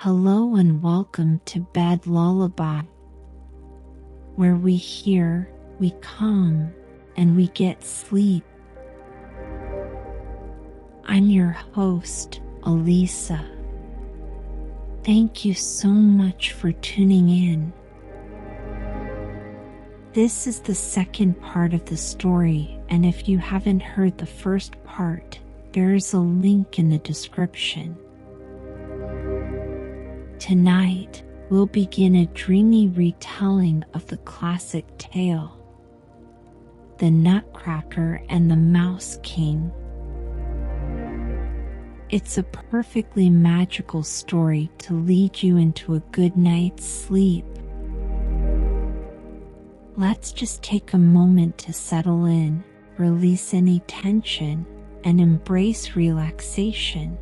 Hello and welcome to Bed Lullaby, where we hear, we calm, and we get sleep. I'm your host, Alisa. Thank you so much for tuning in. This is the second part of the story, and if you haven't heard the first part, there is a link in the description. Tonight, we'll begin a dreamy retelling of the classic tale, The Nutcracker and the Mouse King. It's a perfectly magical story to lead you into a good night's sleep. Let's just take a moment to settle in, release any tension, and embrace relaxation.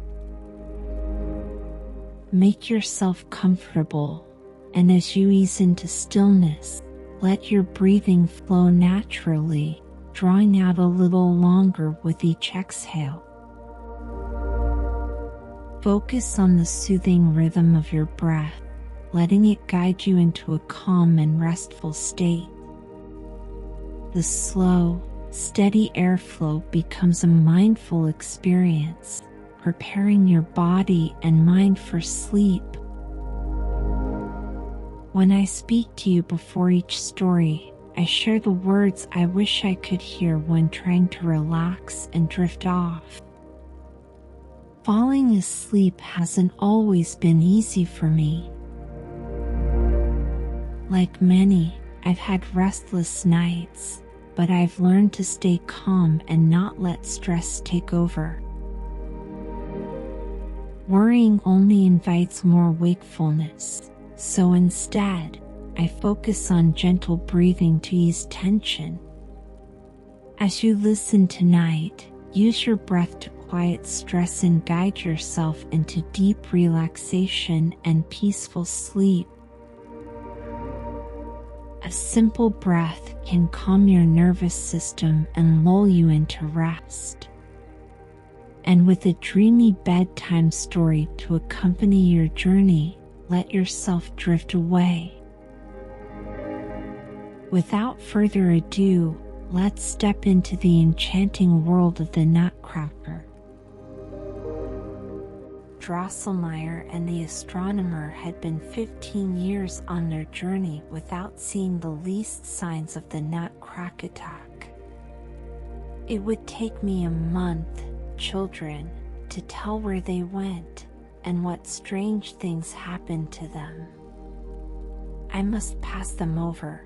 Make yourself comfortable, and as you ease into stillness, let your breathing flow naturally, drawing out a little longer with each exhale. Focus on the soothing rhythm of your breath, letting it guide you into a calm and restful state. The slow, steady airflow becomes a mindful experience, preparing your body and mind for sleep. When I speak to you before each story, I share the words I wish I could hear when trying to relax and drift off. Falling asleep hasn't always been easy for me. Like many, I've had restless nights, but I've learned to stay calm and not let stress take over. Worrying only invites more wakefulness, so instead, I focus on gentle breathing to ease tension. As you listen tonight, use your breath to quiet stress and guide yourself into deep relaxation and peaceful sleep. A simple breath can calm your nervous system and lull you into rest. And with a dreamy bedtime story to accompany your journey, let yourself drift away. Without further ado, let's step into the enchanting world of the Nutcracker. Drosselmeyer and the astronomer had been 15 years on their journey without seeing the least signs of the Nutcracker attack. It would take me a month, children, to tell where they went and what strange things happened to them. I must pass them over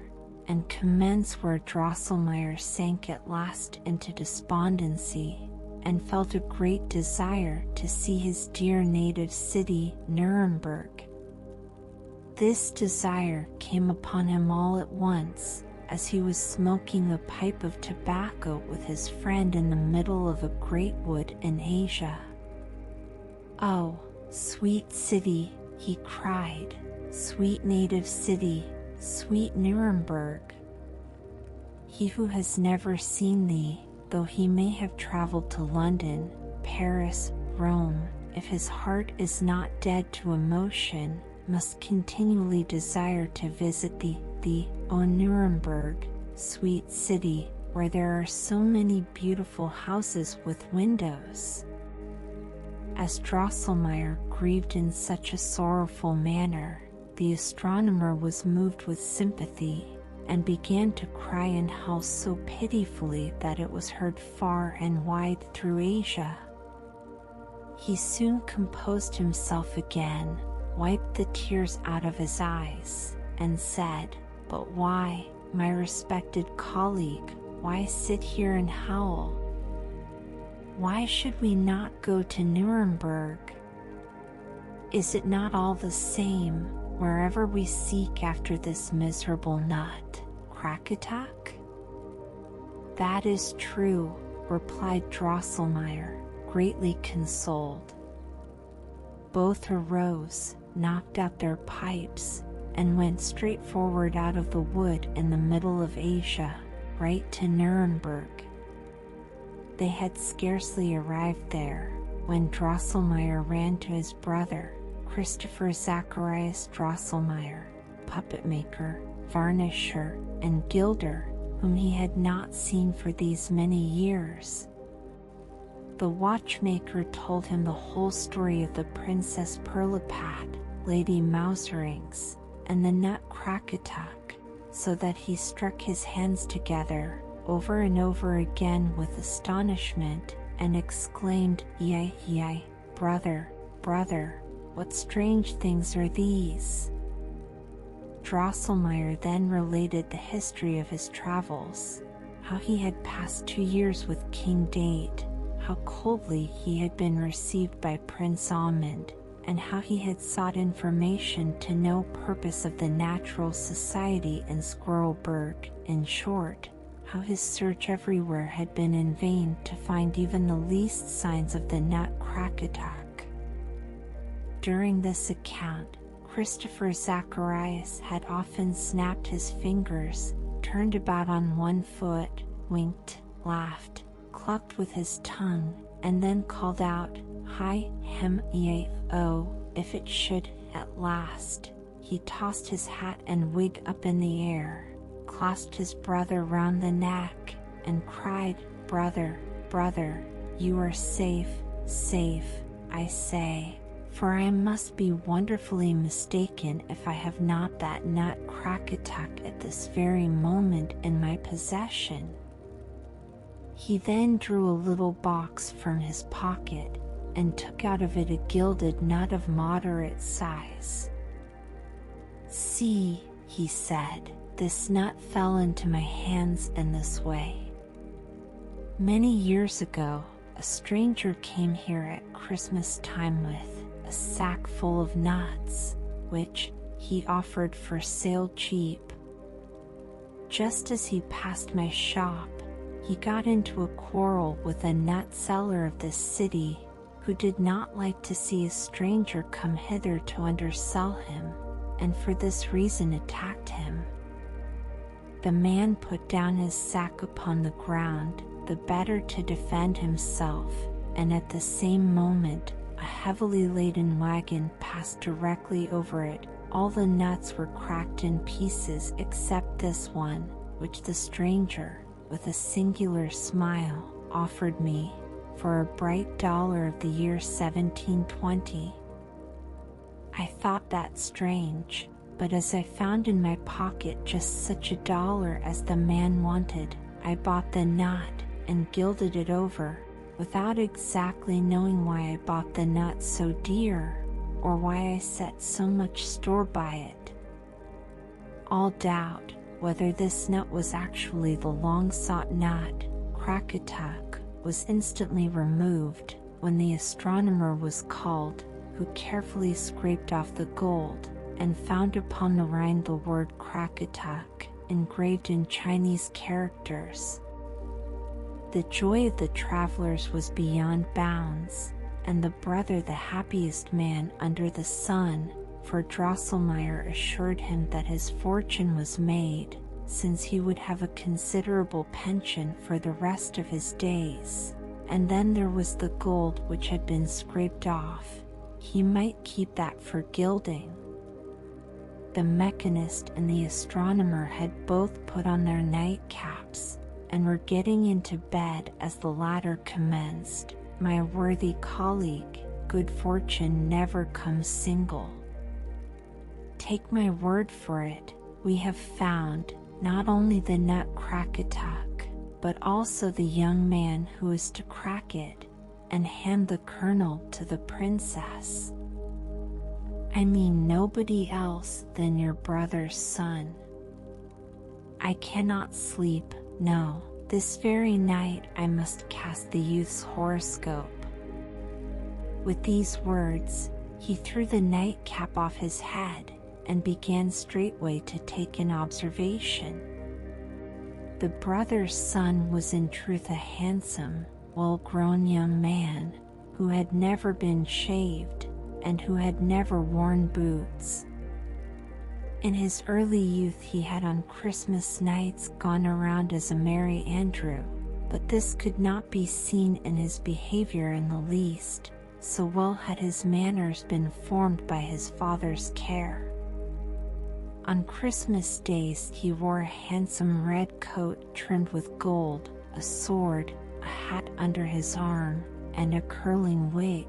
and commence where Drosselmeyer sank at last into despondency and felt a great desire to see his dear native city, Nuremberg. This desire came upon him all at once, as he was smoking a pipe of tobacco with his friend in the middle of a great wood in Asia. "Oh, sweet city," he cried, "sweet native city, sweet Nuremberg. He who has never seen thee, though he may have traveled to London, Paris, Rome, if his heart is not dead to emotion, must continually desire to visit thee, O Nuremberg, sweet city, where there are so many beautiful houses with windows." As Drosselmeyer grieved in such a sorrowful manner, the astronomer was moved with sympathy, and began to cry and howl so pitifully that it was heard far and wide through Asia. He soon composed himself again, wiped the tears out of his eyes, and said, "But why, my respected colleague, why sit here and howl? Why should we not go to Nuremberg? Is it not all the same, wherever we seek after this miserable Nutcracker? "That is true," replied Drosselmeyer, greatly consoled. Both arose, knocked out their pipes, and went straight forward out of the wood in the middle of Asia, right to Nuremberg. They had scarcely arrived there, when Drosselmeyer ran to his brother, Christopher Zacharias Drosselmeyer, puppet maker, varnisher, and gilder, whom he had not seen for these many years. The watchmaker told him the whole story of the Princess Pirlipat, Lady Mouserings, and the Nutcracker, so that he struck his hands together over and over again with astonishment, and exclaimed, "Yea, yea, brother, brother, what strange things are these?" Drosselmeyer then related the history of his travels, how he had passed 2 years with King Date, how coldly he had been received by Prince Almond, and how he had sought information to no purpose of the Natural Society in Squirrelberg. In short, how his search everywhere had been in vain to find even the least signs of the Nutcracker. During this account, Christopher Zacharias had often snapped his fingers, turned about on one foot, winked, laughed, clucked with his tongue, and then called out, "Hi, hem, yea, oh," if it should. At last, he tossed his hat and wig up in the air, clasped his brother round the neck, and cried, "Brother, brother, you are safe, safe, I say, for I must be wonderfully mistaken if I have not that Nutcracker at this very moment in my possession." He then drew a little box from his pocket, and took out of it a gilded nut of moderate size. "See," he said, "this nut fell into my hands in this way. Many years ago, a stranger came here at Christmas time with a sack full of nuts, which he offered for sale cheap. Just as he passed my shop, he got into a quarrel with a nut seller of this city, who did not like to see a stranger come hither to undersell him, and for this reason attacked him. The man put down his sack upon the ground, the better to defend himself, and at the same moment, a heavily laden wagon passed directly over it. All the nuts were cracked in pieces except this one, which the stranger, with a singular smile, offered me, for a bright dollar of the year 1720. I thought that strange, but as I found in my pocket just such $1 as the man wanted, I bought the nut, and gilded it over, without exactly knowing why I bought the nut so dear, or why I set so much store by it. All doubt whether this nut was actually the long-sought nut, Crackatuck, was instantly removed, when the astronomer was called, who carefully scraped off the gold, and found upon the rind the word Crackatuck, engraved in Chinese characters. The joy of the travelers was beyond bounds, and the brother the happiest man under the sun, for Drosselmeyer assured him that his fortune was made, since he would have a considerable pension for the rest of his days. And then there was the gold which had been scraped off. He might keep that for gilding. The mechanist and the astronomer had both put on their nightcaps, and were getting into bed as the latter commenced. "My worthy colleague, good fortune never comes single. Take my word for it, we have found, not only the Nutcracker, but also the young man who is to crack it, and hand the kernel to the princess. I mean nobody else than your brother's son. I cannot sleep, no, this very night I must cast the youth's horoscope." With these words, he threw the nightcap off his head, and began straightway to take an observation. The brother's son was in truth a handsome, well-grown young man, who had never been shaved, and who had never worn boots. In his early youth he had on Christmas nights gone around as a Merry Andrew, but this could not be seen in his behavior in the least, so well had his manners been formed by his father's care. On Christmas days he wore a handsome red coat trimmed with gold, a sword, a hat under his arm, and a curling wig.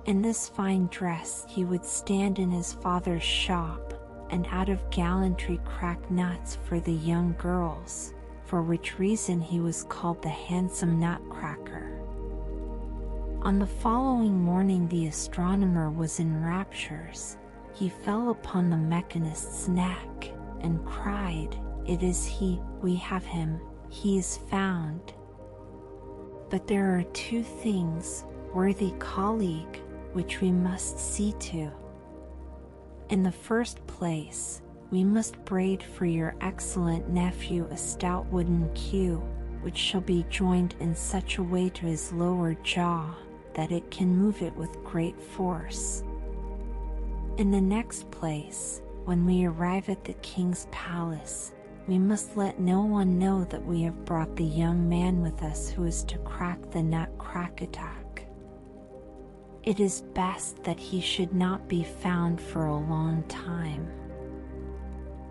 In this fine dress he would stand in his father's shop, and out of gallantry crack nuts for the young girls, for which reason he was called the handsome Nutcracker. On the following morning the astronomer was in raptures. He fell upon the mechanist's neck, and cried, "It is he, we have him, he is found." But there are two things, worthy colleague, which we must see to. In the first place, we must braid for your excellent nephew a stout wooden queue, which shall be joined in such a way to his lower jaw, that it can move it with great force. In the next place, when we arrive at the king's palace, we must let no one know that we have brought the young man with us who is to crack the Nutcracker. It is best that he should not be found for a long time.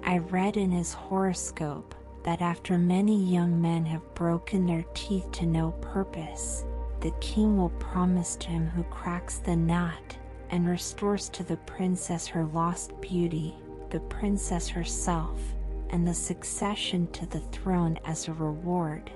I read in his horoscope that after many young men have broken their teeth to no purpose, the king will promise to him who cracks the nut and restores to the princess her lost beauty, the princess herself, and the succession to the throne as a reward.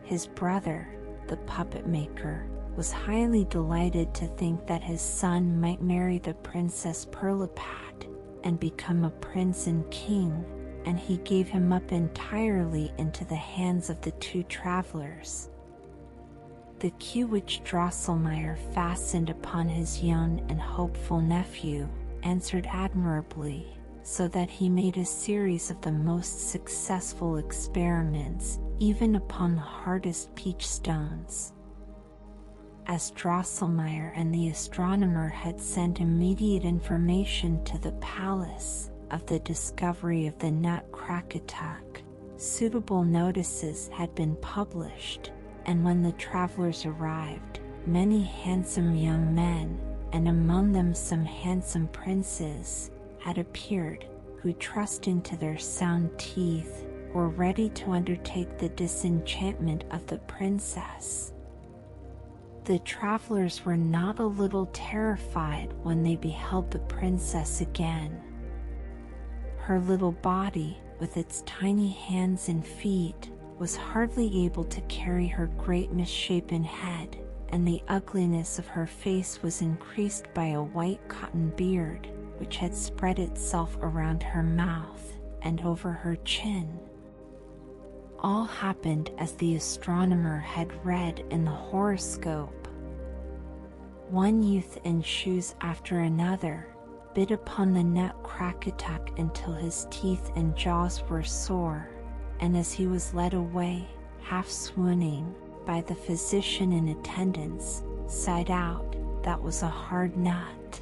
His brother, the puppet maker, was highly delighted to think that his son might marry the Princess Pirlipat and become a prince and king, and he gave him up entirely into the hands of the two travelers. The queue which Drosselmeyer fastened upon his young and hopeful nephew answered admirably, so that he made a series of the most successful experiments, even upon the hardest peach stones. As Drosselmeyer and the astronomer had sent immediate information to the palace of the discovery of the Nutcracker, suitable notices had been published, and when the travelers arrived, many handsome young men, and among them some handsome princes, had appeared, who, trusting to their sound teeth, were ready to undertake the disenchantment of the princess. The travelers were not a little terrified when they beheld the princess again. Her little body, with its tiny hands and feet, was hardly able to carry her great misshapen head, and the ugliness of her face was increased by a white cotton beard, which had spread itself around her mouth and over her chin. All happened as the astronomer had read in the horoscope. One youth in shoes after another bit upon the Nutcracker until his teeth and jaws were sore, and as he was led away, half swooning, by the physician in attendance, sighed out, "That was a hard nut."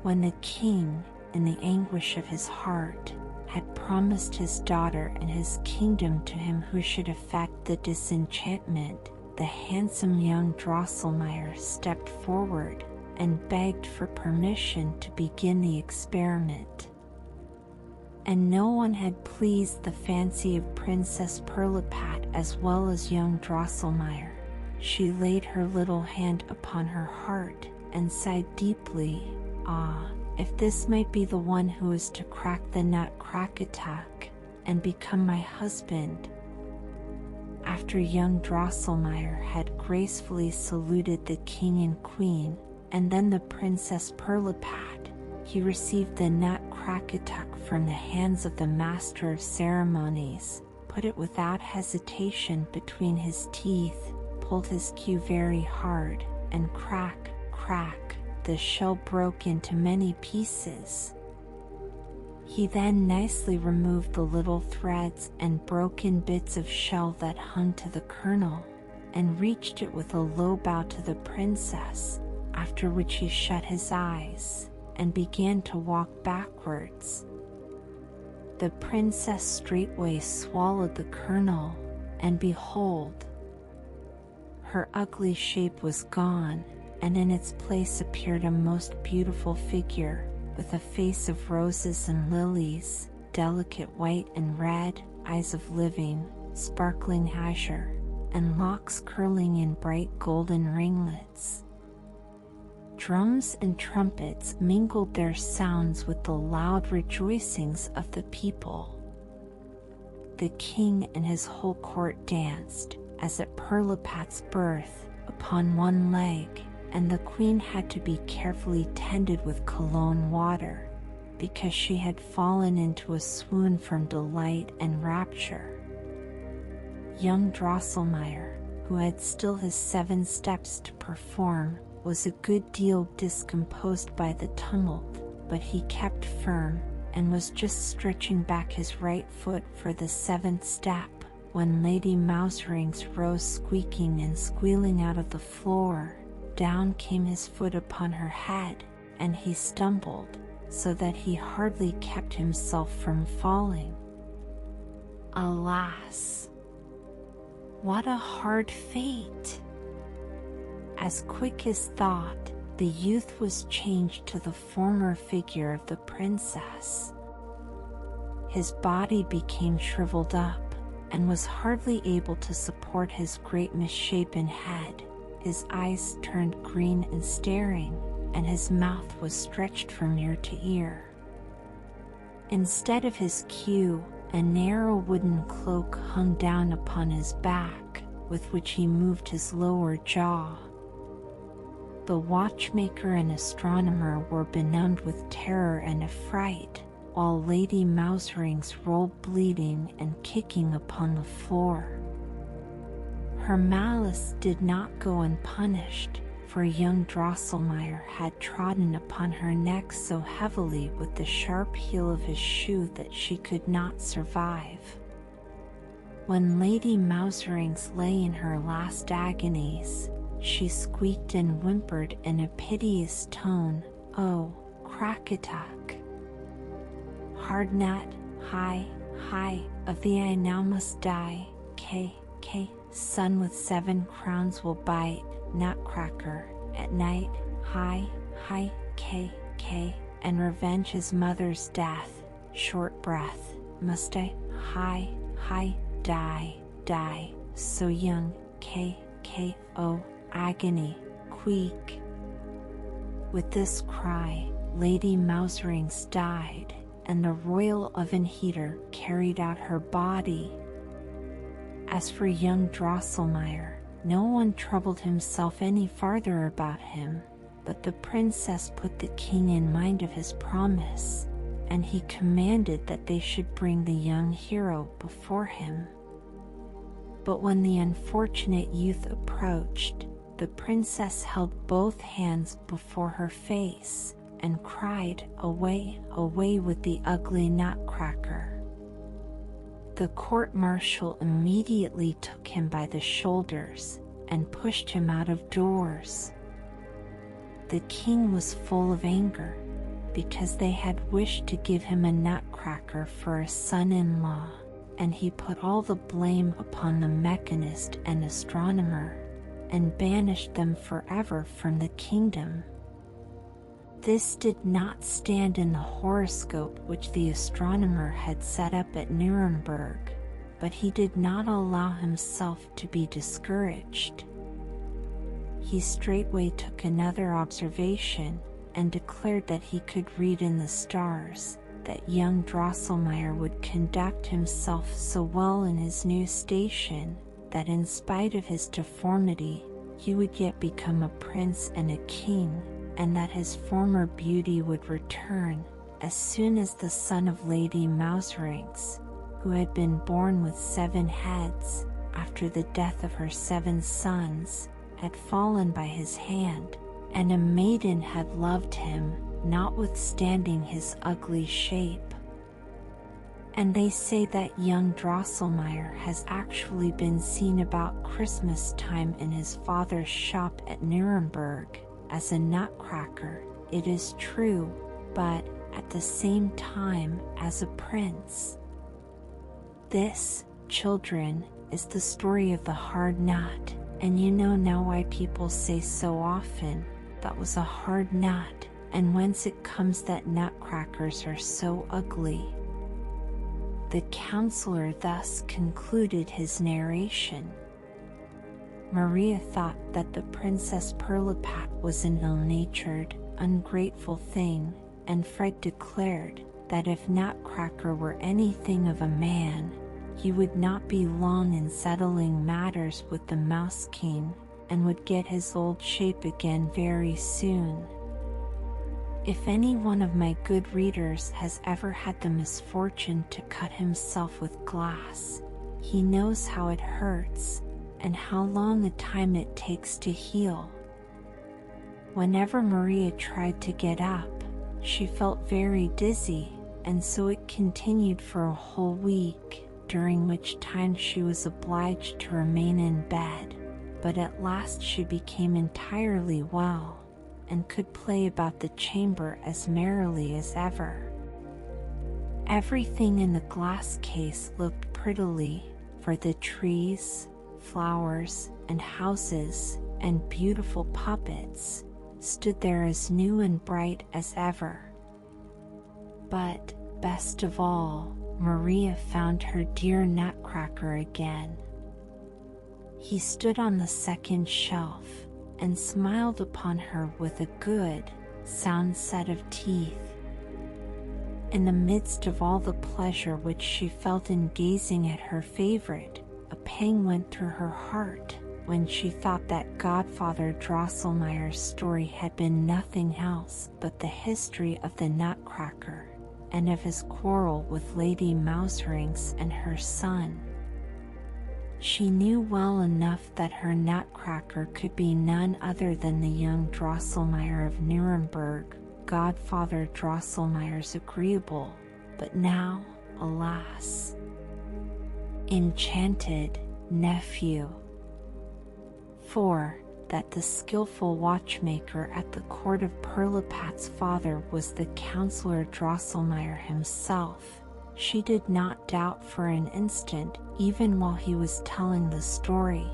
When the king, in the anguish of his heart, had promised his daughter and his kingdom to him who should effect the disenchantment, the handsome young Drosselmeyer stepped forward and begged for permission to begin the experiment. And no one had pleased the fancy of Princess Pirlipat as well as young Drosselmeyer. She laid her little hand upon her heart and sighed deeply, "Ah, if this might be the one who is to crack the Nutcracker and become my husband." After young Drosselmeyer had gracefully saluted the king and queen, and then the Princess Pirlipat, he received the Nutcracker from the hands of the master of ceremonies, put it without hesitation between his teeth, pulled his queue very hard, and crack, crack, the shell broke into many pieces. He then nicely removed the little threads and broken bits of shell that hung to the kernel, and reached it with a low bow to the princess, after which he shut his eyes, and began to walk backwards. The princess straightway swallowed the kernel, and behold, Her ugly shape was gone, and in its place appeared a most beautiful figure, with a face of roses and lilies, delicate white and red, eyes of living, sparkling azure, and locks curling in bright golden ringlets. Drums and trumpets mingled their sounds with the loud rejoicings of the people. The king and his whole court danced, as at Pirlipat's birth, upon one leg, and the queen had to be carefully tended with cologne water, because she had fallen into a swoon from delight and rapture. Young Drosselmeyer, who had still his 7 steps to perform, was a good deal discomposed by the tumult, but he kept firm, and was just stretching back his right foot for the 7th step, when Lady Mouserings rose squeaking and squealing out of the floor. Down came his foot upon her head, and he stumbled, so that he hardly kept himself from falling. Alas! What a hard fate! As quick as thought, the youth was changed to the former figure of the princess. His body became shriveled up, and was hardly able to support his great misshapen head. His eyes turned green and staring, and his mouth was stretched from ear to ear. Instead of his queue, a narrow wooden cloak hung down upon his back, with which he moved his lower jaw. The watchmaker and astronomer were benumbed with terror and affright, while Lady Mouserings rolled bleeding and kicking upon the floor. Her malice did not go unpunished, for young Drosselmeyer had trodden upon her neck so heavily with the sharp heel of his shoe that she could not survive. When Lady Mouserings lay in her last agonies, she squeaked and whimpered in a piteous tone, "Oh, Crackatuck! Hard nut, hi, of thee I now must die, sun with 7 crowns will bite, Nutcracker, at night, hi, and revenge his mother's death, short breath, must I, die, so young, oh, agony, queek." With this cry, Lady Mouserings died, and the royal oven heater carried out her body. As for young Drosselmeyer, no one troubled himself any farther about him, but the princess put the king in mind of his promise, and he commanded that they should bring the young hero before him. But when the unfortunate youth approached, the princess held both hands before her face, and cried, "Away, away with the ugly Nutcracker." The court-martial immediately took him by the shoulders, and pushed him out of doors. The king was full of anger, because they had wished to give him a Nutcracker for a son-in-law, and he put all the blame upon the mechanist and astronomer, and banished them forever from the kingdom. This did not stand in the horoscope which the astronomer had set up at Nuremberg, but he did not allow himself to be discouraged. He straightway took another observation, and declared that he could read in the stars that young Drosselmeyer would conduct himself so well in his new station, that in spite of his deformity, he would yet become a prince and a king, and that his former beauty would return, as soon as the son of Lady Mouserings, who had been born with 7 heads, after the death of her 7 sons, had fallen by his hand, and a maiden had loved him, notwithstanding his ugly shape. And they say that young Drosselmeyer has actually been seen about Christmas time in his father's shop at Nuremberg, as a Nutcracker, it is true, but at the same time as a prince. This, children, is the story of the hard nut, And you know now why people say so often, that was a hard nut, and whence it comes that nutcrackers are so ugly. The counselor thus concluded his narration. Maria thought that the Princess Pirlipat was an ill-natured, ungrateful thing, and Fred declared that if Nutcracker were anything of a man, he would not be long in settling matters with the Mouse King, and would get his old shape again very soon. If any one of my good readers has ever had the misfortune to cut himself with glass, he knows how it hurts, and how long a time it takes to heal. Whenever Maria tried to get up, she felt very dizzy, and so it continued for a whole week, during which time she was obliged to remain in bed, but at last she became entirely well, and could play about the chamber as merrily as ever. Everything in the glass case looked prettily, for the trees, flowers, and houses, and beautiful puppets stood there as new and bright as ever. But, best of all, Maria found her dear Nutcracker again. He stood on the second shelf, and smiled upon her with a good, sound set of teeth. In the midst of all the pleasure which she felt in gazing at her favorite, a pang went through her heart when she thought that Godfather Drosselmeyer's story had been nothing else but the history of the Nutcracker, and of his quarrel with Lady Mouserings and her son. She knew well enough that her Nutcracker could be none other than the young Drosselmeyer of Nuremberg, Godfather Drosselmeyer's agreeable, but now, alas, enchanted nephew. For, that the skillful watchmaker at the court of Pirlipat's father was the Councillor Drosselmeyer himself, she did not doubt for an instant, even while he was telling the story.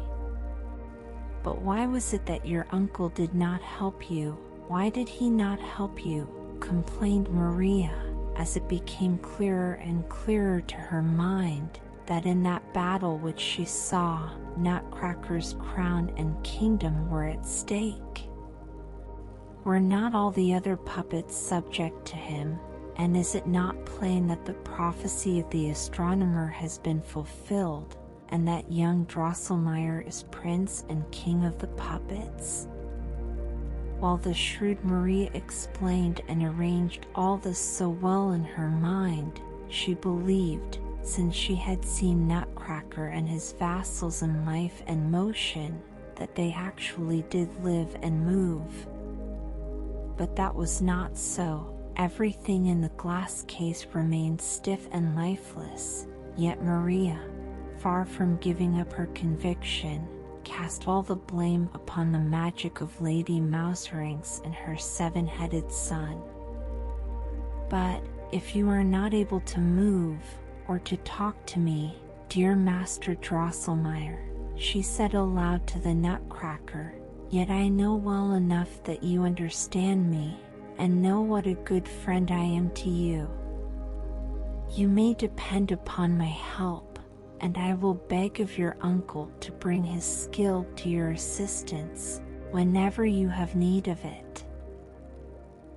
But why was it that your uncle did not help you? Why did he not help you? Complained Maria, as it became clearer and clearer to her mind that in that battle which she saw, Nutcracker's crown and kingdom were at stake. Were not all the other puppets subject to him, and is it not plain that the prophecy of the astronomer has been fulfilled, and that young Drosselmeyer is prince and king of the puppets? While the shrewd Maria explained and arranged all this so well in her mind, she believed, since she had seen Nutcracker and his vassals in life and motion, that they actually did live and move. But that was not so. Everything in the glass case remained stiff and lifeless, yet Maria, far from giving up her conviction, cast all the blame upon the magic of Lady Mouserings and her seven-headed son. But, if you are not able to move, or to talk to me, dear Master Drosselmeyer, she said aloud to the Nutcracker, yet I know well enough that you understand me, and know what a good friend I am to you. You may depend upon my help, and I will beg of your uncle to bring his skill to your assistance, whenever you have need of it.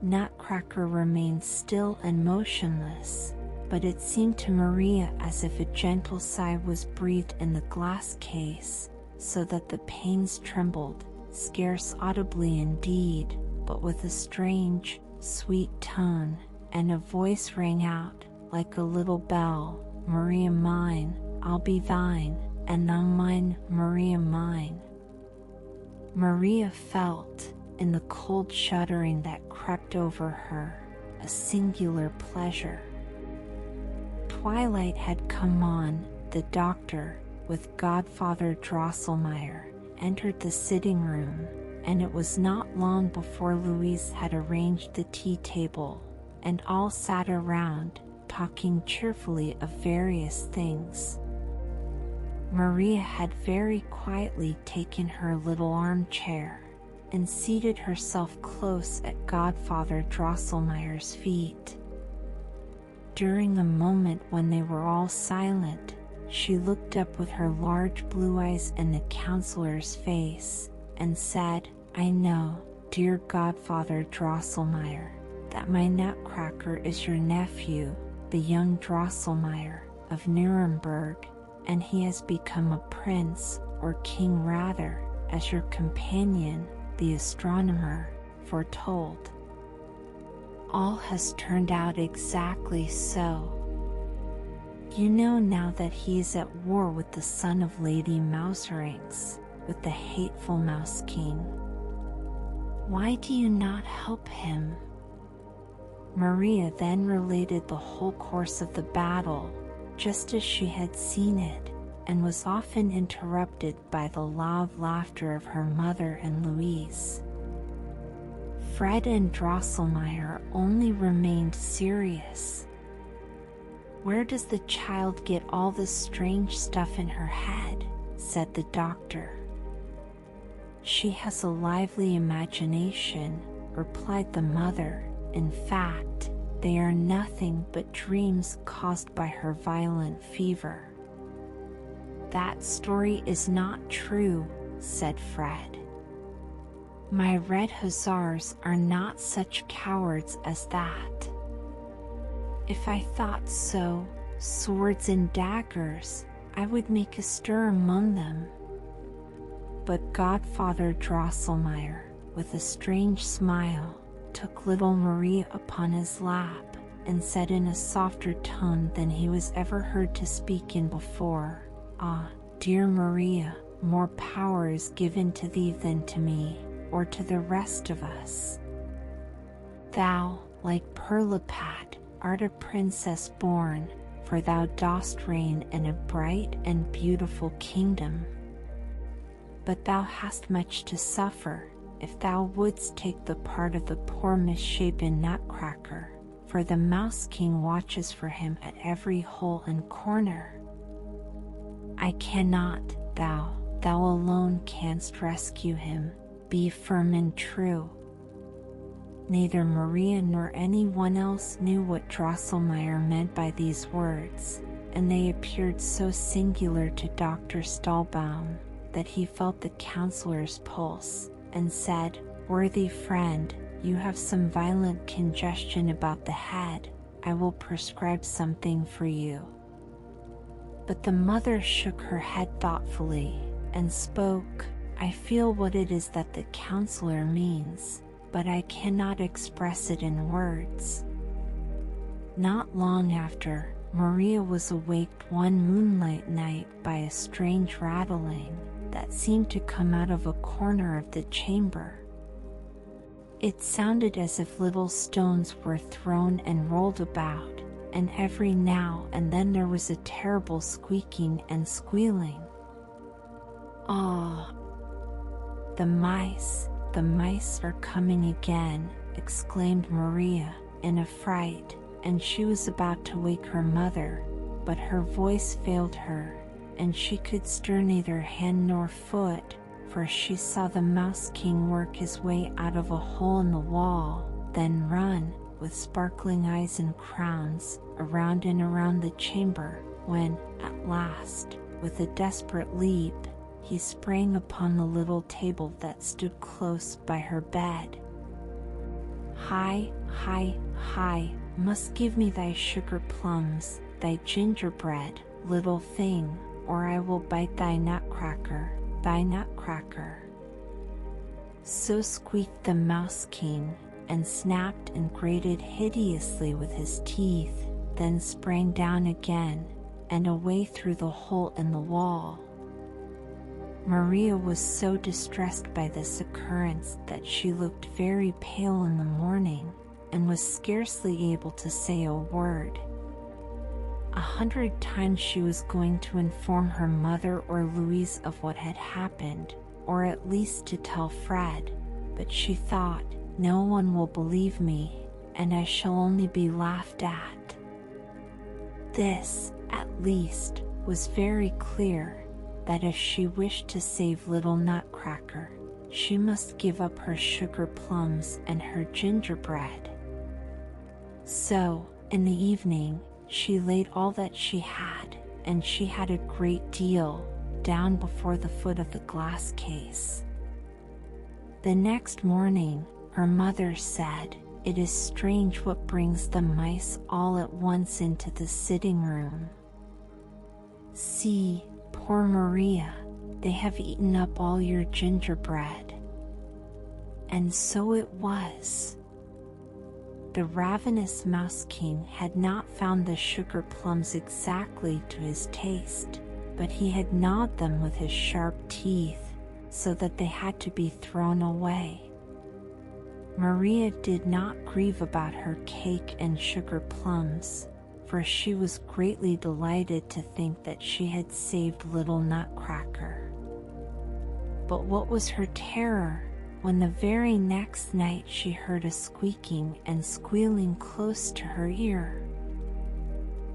Nutcracker remained still and motionless, but it seemed to Maria as if a gentle sigh was breathed in the glass case, so that the panes trembled, scarce audibly indeed, but with a strange, sweet tone, and a voice rang out, like a little bell, Maria mine, I'll be thine, and thou mine, Maria mine. Maria felt, in the cold shuddering that crept over her, a singular pleasure. Twilight had come on. The doctor, with Godfather Drosselmeyer, entered the sitting room, and it was not long before Louise had arranged the tea table, and all sat around, talking cheerfully of various things. Maria had very quietly taken her little armchair and seated herself close at Godfather Drosselmeyer's feet. During a moment when they were all silent, she looked up with her large blue eyes in the counselor's face and said, "I know, dear Godfather Drosselmeyer, that my Nutcracker is your nephew, the young Drosselmeyer of Nuremberg, and he has become a prince, or king rather, as your companion, the astronomer, foretold. All has turned out exactly so. You know now that he is at war with the son of Lady Mouserings, with the hateful Mouse King. Why do you not help him?" Maria then related the whole course of the battle, just as she had seen it, and was often interrupted by the loud laughter of her mother and Louise. Fred and Drosselmeyer only remained serious. "Where does the child get all this strange stuff in her head?" said the doctor. "She has a lively imagination," replied the mother. "In fact, they are nothing but dreams caused by her violent fever." "That story is not true," said Fred. "My red hussars are not such cowards as that. If I thought so, swords and daggers, I would make a stir among them." But Godfather Drosselmeyer, with a strange smile, took little Maria upon his lap, and said in a softer tone than he was ever heard to speak in before, "Ah, dear Maria, more power is given to thee than to me, or to the rest of us. Thou, like Pirlipat, art a princess born, for thou dost reign in a bright and beautiful kingdom. But thou hast much to suffer, if thou wouldst take the part of the poor misshapen Nutcracker, for the Mouse King watches for him at every hole and corner. I cannot, thou alone canst rescue him, be firm and true." Neither Maria nor anyone else knew what Drosselmeyer meant by these words, and they appeared so singular to Dr. Stahlbaum that he felt the counselor's pulse, and said, "Worthy friend, you have some violent congestion about the head. I will prescribe something for you." But the mother shook her head thoughtfully, and spoke, "I feel what it is that the counselor means, but I cannot express it in words." Not long after, Maria was awaked one moonlight night by a strange rattling that seemed to come out of a corner of the chamber. It sounded as if little stones were thrown and rolled about, and every now and then there was a terrible squeaking and squealing. "Ah, the mice are coming again," exclaimed Maria, in a fright, and she was about to wake her mother, but her voice failed her, and she could stir neither hand nor foot, for she saw the Mouse King work his way out of a hole in the wall, then run, with sparkling eyes and crowns, around and around the chamber, when, at last, with a desperate leap, he sprang upon the little table that stood close by her bed. "Hi, hi, hi, must give me thy sugar plums, thy gingerbread, little thing, or I will bite thy Nutcracker, thy Nutcracker." So squeaked the Mouse King, and snapped and grated hideously with his teeth, then sprang down again, and away through the hole in the wall. Maria was so distressed by this occurrence that she looked very pale in the morning, and was scarcely able to say a word. 100 times she was going to inform her mother or Louise of what had happened, or at least to tell Fred, but she thought, "No one will believe me, and I shall only be laughed at." This, at least, was very clear, that if she wished to save little Nutcracker, she must give up her sugar plums and her gingerbread. So, in the evening, she laid all that she had, and she had a great deal, down before the foot of the glass case. The next morning, her mother said, "It is strange what brings the mice all at once into the sitting room. See, poor Maria, they have eaten up all your gingerbread." And so it was. The ravenous Mouse King had not found the sugar plums exactly to his taste, but he had gnawed them with his sharp teeth, so that they had to be thrown away. Maria did not grieve about her cake and sugar plums, for she was greatly delighted to think that she had saved little Nutcracker. But what was her terror, when the very next night she heard a squeaking and squealing close to her ear.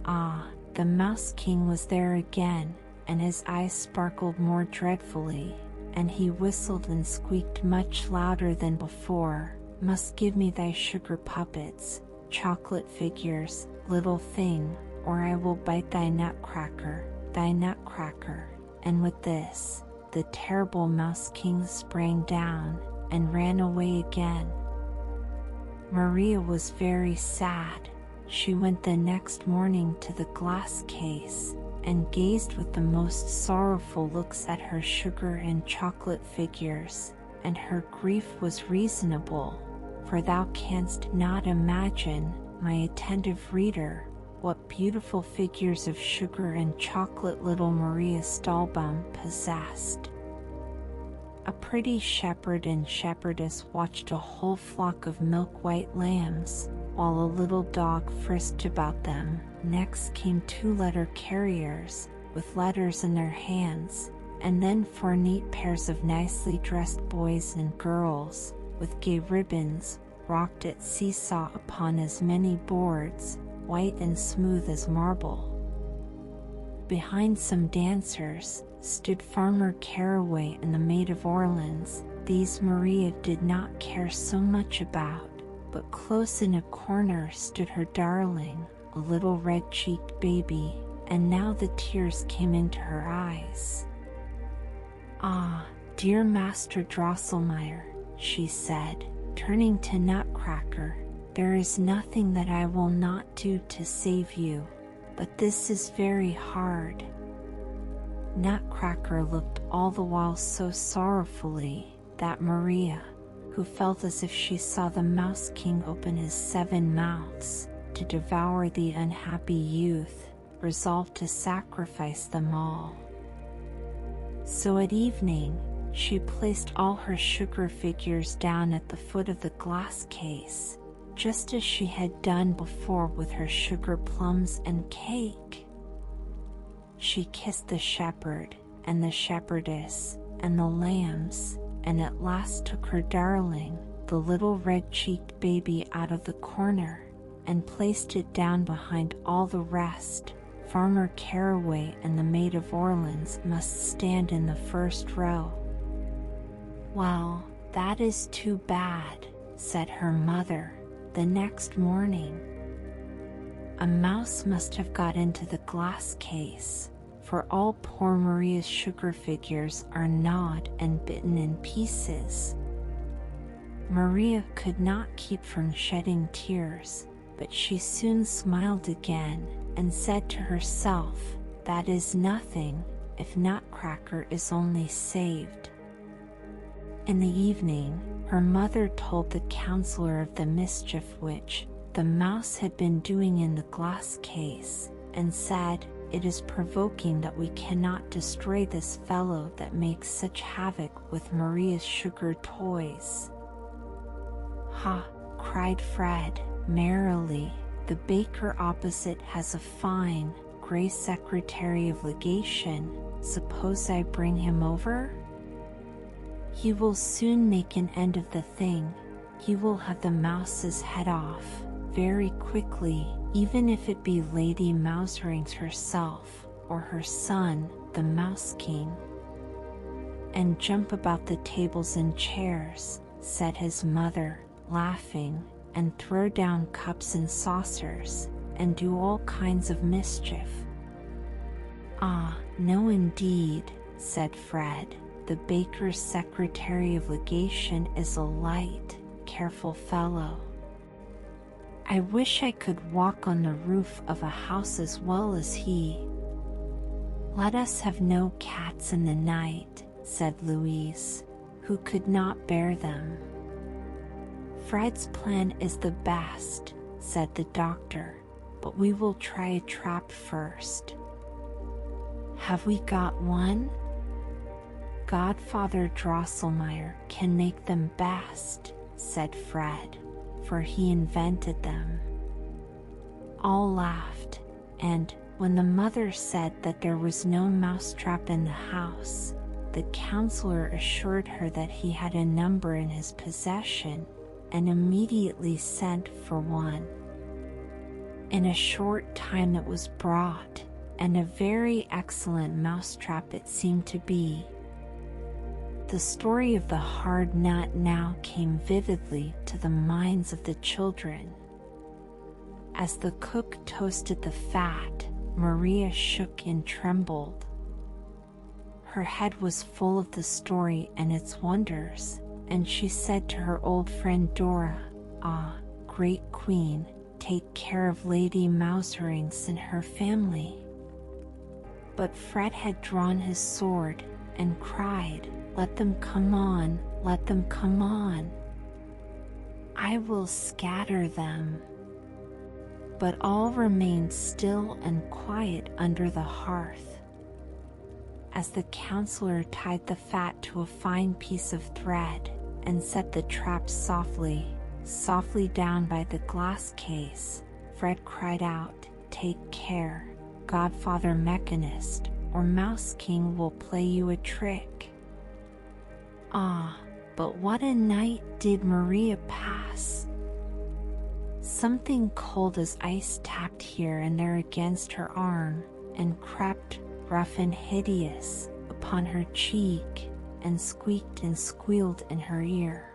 Ah, the Mouse King was there again, and his eyes sparkled more dreadfully, and he whistled and squeaked much louder than before. "Must give me thy sugar puppets, chocolate figures, little thing, or I will bite thy Nutcracker, thy Nutcracker." And with this, the terrible Mouse King sprang down and ran away again. Maria was very sad. She went the next morning to the glass case, and gazed with the most sorrowful looks at her sugar and chocolate figures, and her grief was reasonable, for thou canst not imagine, my attentive reader, what beautiful figures of sugar and chocolate little Maria Stahlbaum possessed. A pretty shepherd and shepherdess watched a whole flock of milk-white lambs, while a little dog frisked about them. Next came 2 letter carriers, with letters in their hands, and then 4 neat pairs of nicely dressed boys and girls, with gay ribbons, rocked at seesaw upon as many boards, white and smooth as marble. Behind some dancers stood Farmer Caraway and the Maid of Orleans. These Maria did not care so much about, but close in a corner stood her darling, a little red-cheeked baby, and now the tears came into her eyes. "Ah, dear Master Drosselmeyer," she said, turning to Nutcracker, "there is nothing that I will not do to save you, but this is very hard." Nutcracker looked all the while so sorrowfully that Maria, who felt as if she saw the Mouse King open his 7 mouths to devour the unhappy youth, resolved to sacrifice them all. So at evening, she placed all her sugar figures down at the foot of the glass case, just as she had done before with her sugar plums and cake. She kissed the shepherd, and the shepherdess, and the lambs, and at last took her darling, the little red-cheeked baby, out of the corner, and placed it down behind all the rest. Farmer Caraway and the Maid of Orleans must stand in the first row. "Well, that is too bad," said her mother, the next morning. "A mouse must have got into the glass case, for all poor Maria's sugar figures are gnawed and bitten in pieces." Maria could not keep from shedding tears, but she soon smiled again, and said to herself, "That is nothing, if Nutcracker is only saved." In the evening, her mother told the counselor of the mischief which the mouse had been doing in the glass case, and said, "It is provoking that we cannot destroy this fellow that makes such havoc with Maria's sugar toys." "Ha!" cried Fred, merrily, "the baker opposite has a fine, gray secretary of legation. Suppose I bring him over? He will soon make an end of the thing. He will have the mouse's head off very quickly, even if it be Lady Mouserings herself, or her son, the Mouse King. "And jump about the tables and chairs," said his mother, laughing, "and throw down cups and saucers, and do all kinds of mischief." "Ah, no indeed," said Fred. "The baker's secretary of legation is a light, careful fellow. I wish I could walk on the roof of a house as well as he." "Let us have no cats in the night," said Louise, who could not bear them. "Fred's plan is the best," said the doctor, "but we will try a trap first." "Have we got one?" "Godfather Drosselmeyer can make them best," said Fred, "for he invented them." All laughed, and when the mother said that there was no mousetrap in the house, the counselor assured her that he had a number in his possession, and immediately sent for one. In a short time it was brought, and a very excellent mousetrap it seemed to be. The story of the hard nut now came vividly to the minds of the children. As the cook toasted the fat, Maria shook and trembled. Her head was full of the story and its wonders, and she said to her old friend Dora, "Ah, great queen, take care of Lady Mouserings and her family." But Fred had drawn his sword and cried, "Let them come on, let them come on. I will scatter them." But all remained still and quiet under the hearth. As the counselor tied the fat to a fine piece of thread, and set the trap softly, softly down by the glass case, Fred cried out, "Take care, Godfather Mechanist, or Mouse King will play you a trick." Ah, but what a night did Maria pass! Something cold as ice tapped here and there against her arm, and crept, rough and hideous, upon her cheek, and squeaked and squealed in her ear.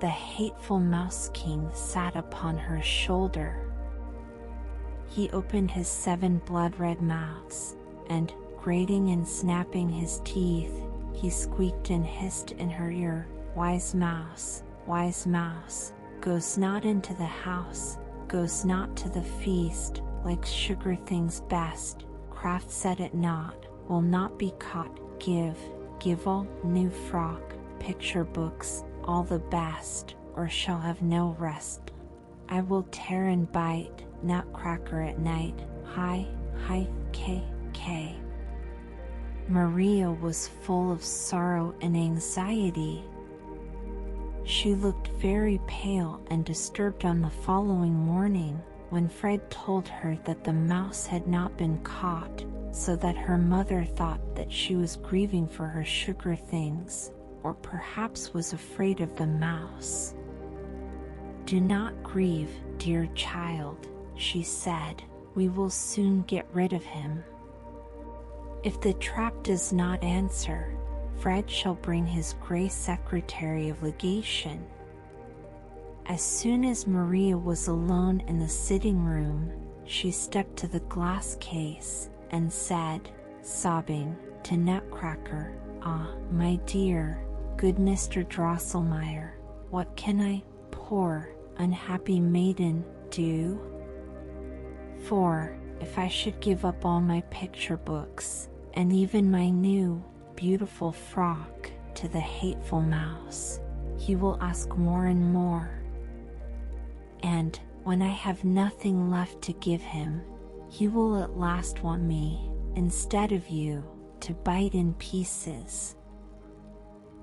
The hateful Mouse King sat upon her shoulder. He opened his 7 blood-red mouths, and, grating and snapping his teeth, he squeaked and hissed in her ear, wise mouse, goes not into the house, goes not to the feast, likes sugar things best, craft set it not, will not be caught, give all, new frock, picture books, all the best, or shall have no rest. I will tear and bite, Nutcracker at night, hi, k. Maria was full of sorrow and anxiety. She looked very pale and disturbed on the following morning, when Fred told her that the mouse had not been caught, so that her mother thought that she was grieving for her sugar things, or perhaps was afraid of the mouse. "Do not grieve, dear child," she said, "we will soon get rid of him. If the trap does not answer, Fred shall bring his gray secretary of legation." As soon as Maria was alone in the sitting room, she stepped to the glass case, and said, sobbing, to Nutcracker, "Ah, my dear, good Mr. Drosselmeyer, what can I, poor, unhappy maiden, do? For, if I should give up all my picture books, and even my new, beautiful frock, to the hateful mouse, he will ask more and more. And, when I have nothing left to give him, he will at last want me, instead of you, to bite in pieces."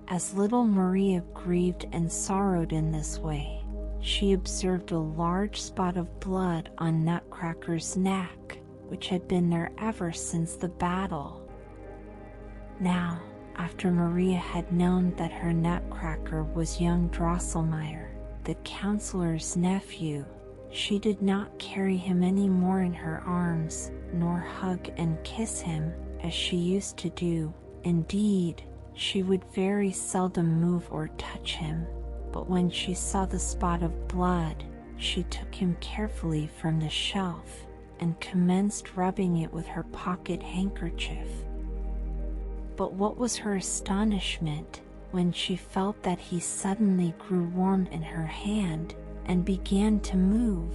As little Maria grieved and sorrowed in this way, she observed a large spot of blood on Nutcracker's neck, which had been there ever since the battle. Now, after Maria had known that her Nutcracker was young Drosselmeyer, the counselor's nephew, She did not carry him any more in her arms, nor hug and kiss him, as she used to do. Indeed, she would very seldom move or touch him, but when she saw the spot of blood, she took him carefully from the shelf, and commenced rubbing it with her pocket handkerchief. But what was her astonishment, when she felt that he suddenly grew warm in her hand, and began to move.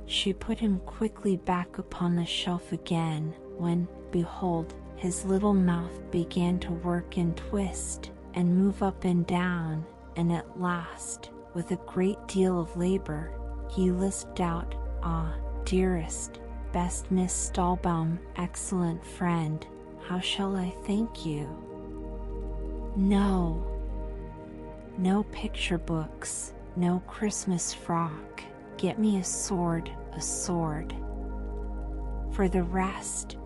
She put him quickly back upon the shelf again, when, behold, his little mouth began to work and twist, and move up and down, and at last, with a great deal of labor, he lisped out, "Ah, dearest, best Miss Stahlbaum, excellent friend, how shall I thank you? No picture books, no Christmas frock, get me a sword, a sword. For the rest,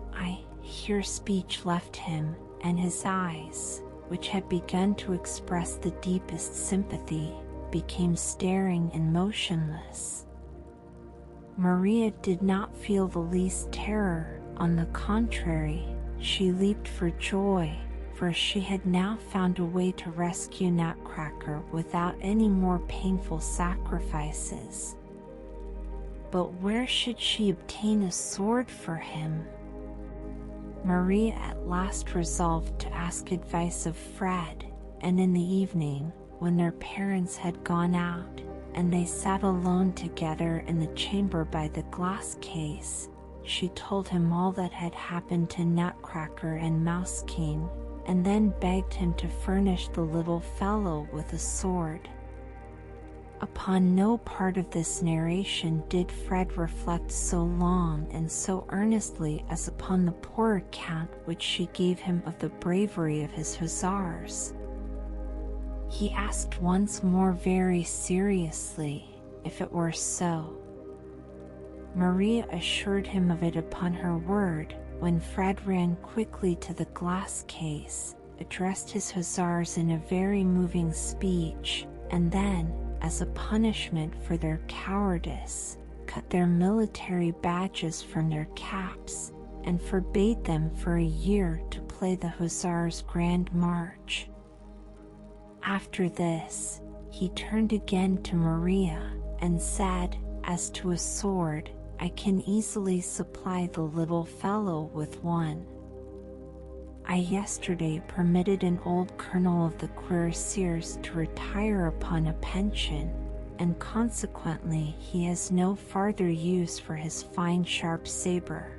Here speech left him, and his eyes, which had begun to express the deepest sympathy, became staring and motionless. Maria did not feel the least terror. On the contrary, she leaped for joy, for she had now found a way to rescue Nutcracker without any more painful sacrifices. But where should she obtain a sword for him? Maria at last resolved to ask advice of Fred, and in the evening, when their parents had gone out, and they sat alone together in the chamber by the glass case, she told him all that had happened to Nutcracker and Mouse King, and then begged him to furnish the little fellow with a sword. Upon no part of this narration did Fred reflect so long and so earnestly as upon the poor account which she gave him of the bravery of his hussars. He asked once more very seriously if it were so. Maria assured him of it upon her word, when Fred ran quickly to the glass case, addressed his hussars in a very moving speech, and then, as a punishment for their cowardice, cut their military badges from their caps, and forbade them for a year to play the Hussars' Grand March. After this, he turned again to Maria, and said, "As to a sword, I can easily supply the little fellow with one. I yesterday permitted an old colonel of the cuirassiers to retire upon a pension, and consequently he has no farther use for his fine sharp saber."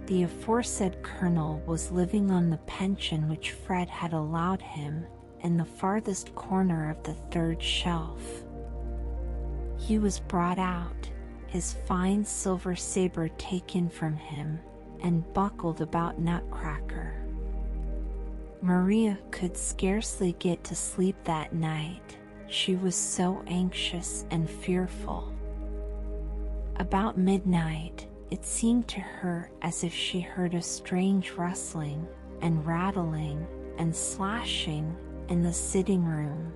The aforesaid colonel was living on the pension which Fred had allowed him, in the farthest corner of the third shelf. He was brought out, his fine silver saber taken from him, and buckled about Nutcracker. Maria could scarcely get to sleep that night, she was so anxious and fearful. About midnight, it seemed to her as if she heard a strange rustling, and rattling, and slashing, in the sitting room.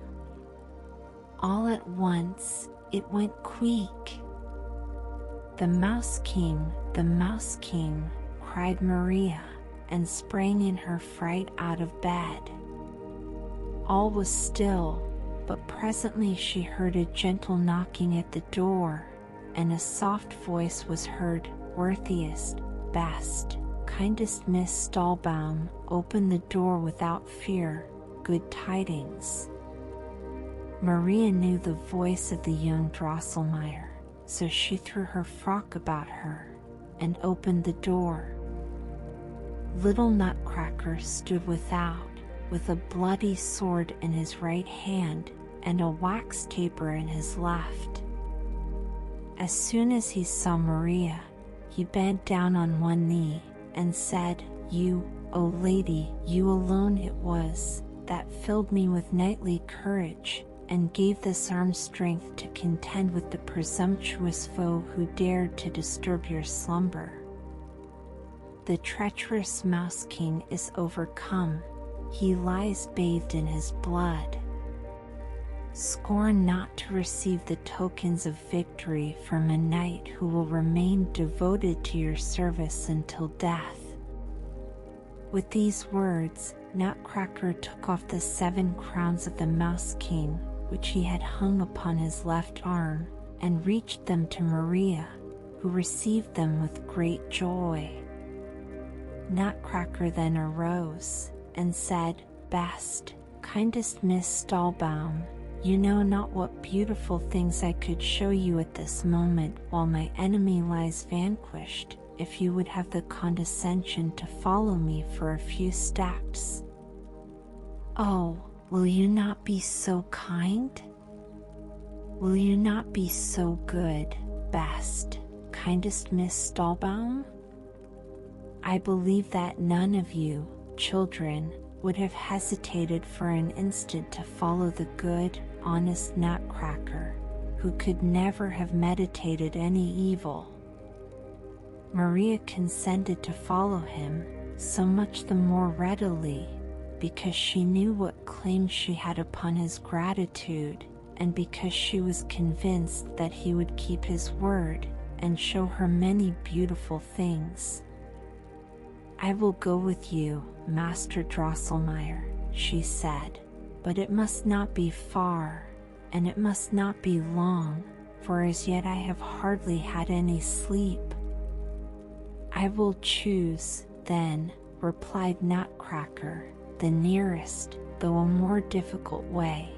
All at once, it went queek. "The Mouse King, the Mouse King!" cried Maria, and sprang in her fright out of bed. All was still, but presently she heard a gentle knocking at the door, and a soft voice was heard, "Worthiest, best, kindest Miss Stahlbaum, open the door without fear, good tidings." Maria knew the voice of the young Drosselmeyer, so she threw her frock about her, and opened the door. Little Nutcracker stood without, with a bloody sword in his right hand, and a wax taper in his left. As soon as he saw Maria, he bent down on one knee, and said, "You, O lady, you alone it was, that filled me with knightly courage, and gave this arm strength to contend with the presumptuous foe who dared to disturb your slumber. The treacherous Mouse King is overcome, he lies bathed in his blood. Scorn not to receive the tokens of victory from a knight who will remain devoted to your service until death." With these words, Nutcracker took off the 7 crowns of the Mouse King, which he had hung upon his left arm, and reached them to Maria, who received them with great joy. Nutcracker then arose, and said, "Best, kindest Miss Stahlbaum, you know not what beautiful things I could show you at this moment while my enemy lies vanquished, if you would have the condescension to follow me for a few steps." "Oh, will you not be so kind? Will you not be so good, best, kindest Miss Stahlbaum? I believe that none of you, children, would have hesitated for an instant to follow the good, honest Nutcracker, who could never have meditated any evil." Maria consented to follow him, so much the more readily, because she knew what claim she had upon his gratitude, and because she was convinced that he would keep his word, and show her many beautiful things. "I will go with you, Master Drosselmeyer," she said, "but it must not be far, and it must not be long, for as yet I have hardly had any sleep." "I will choose, then," replied Nutcracker, "the nearest, though a more difficult way."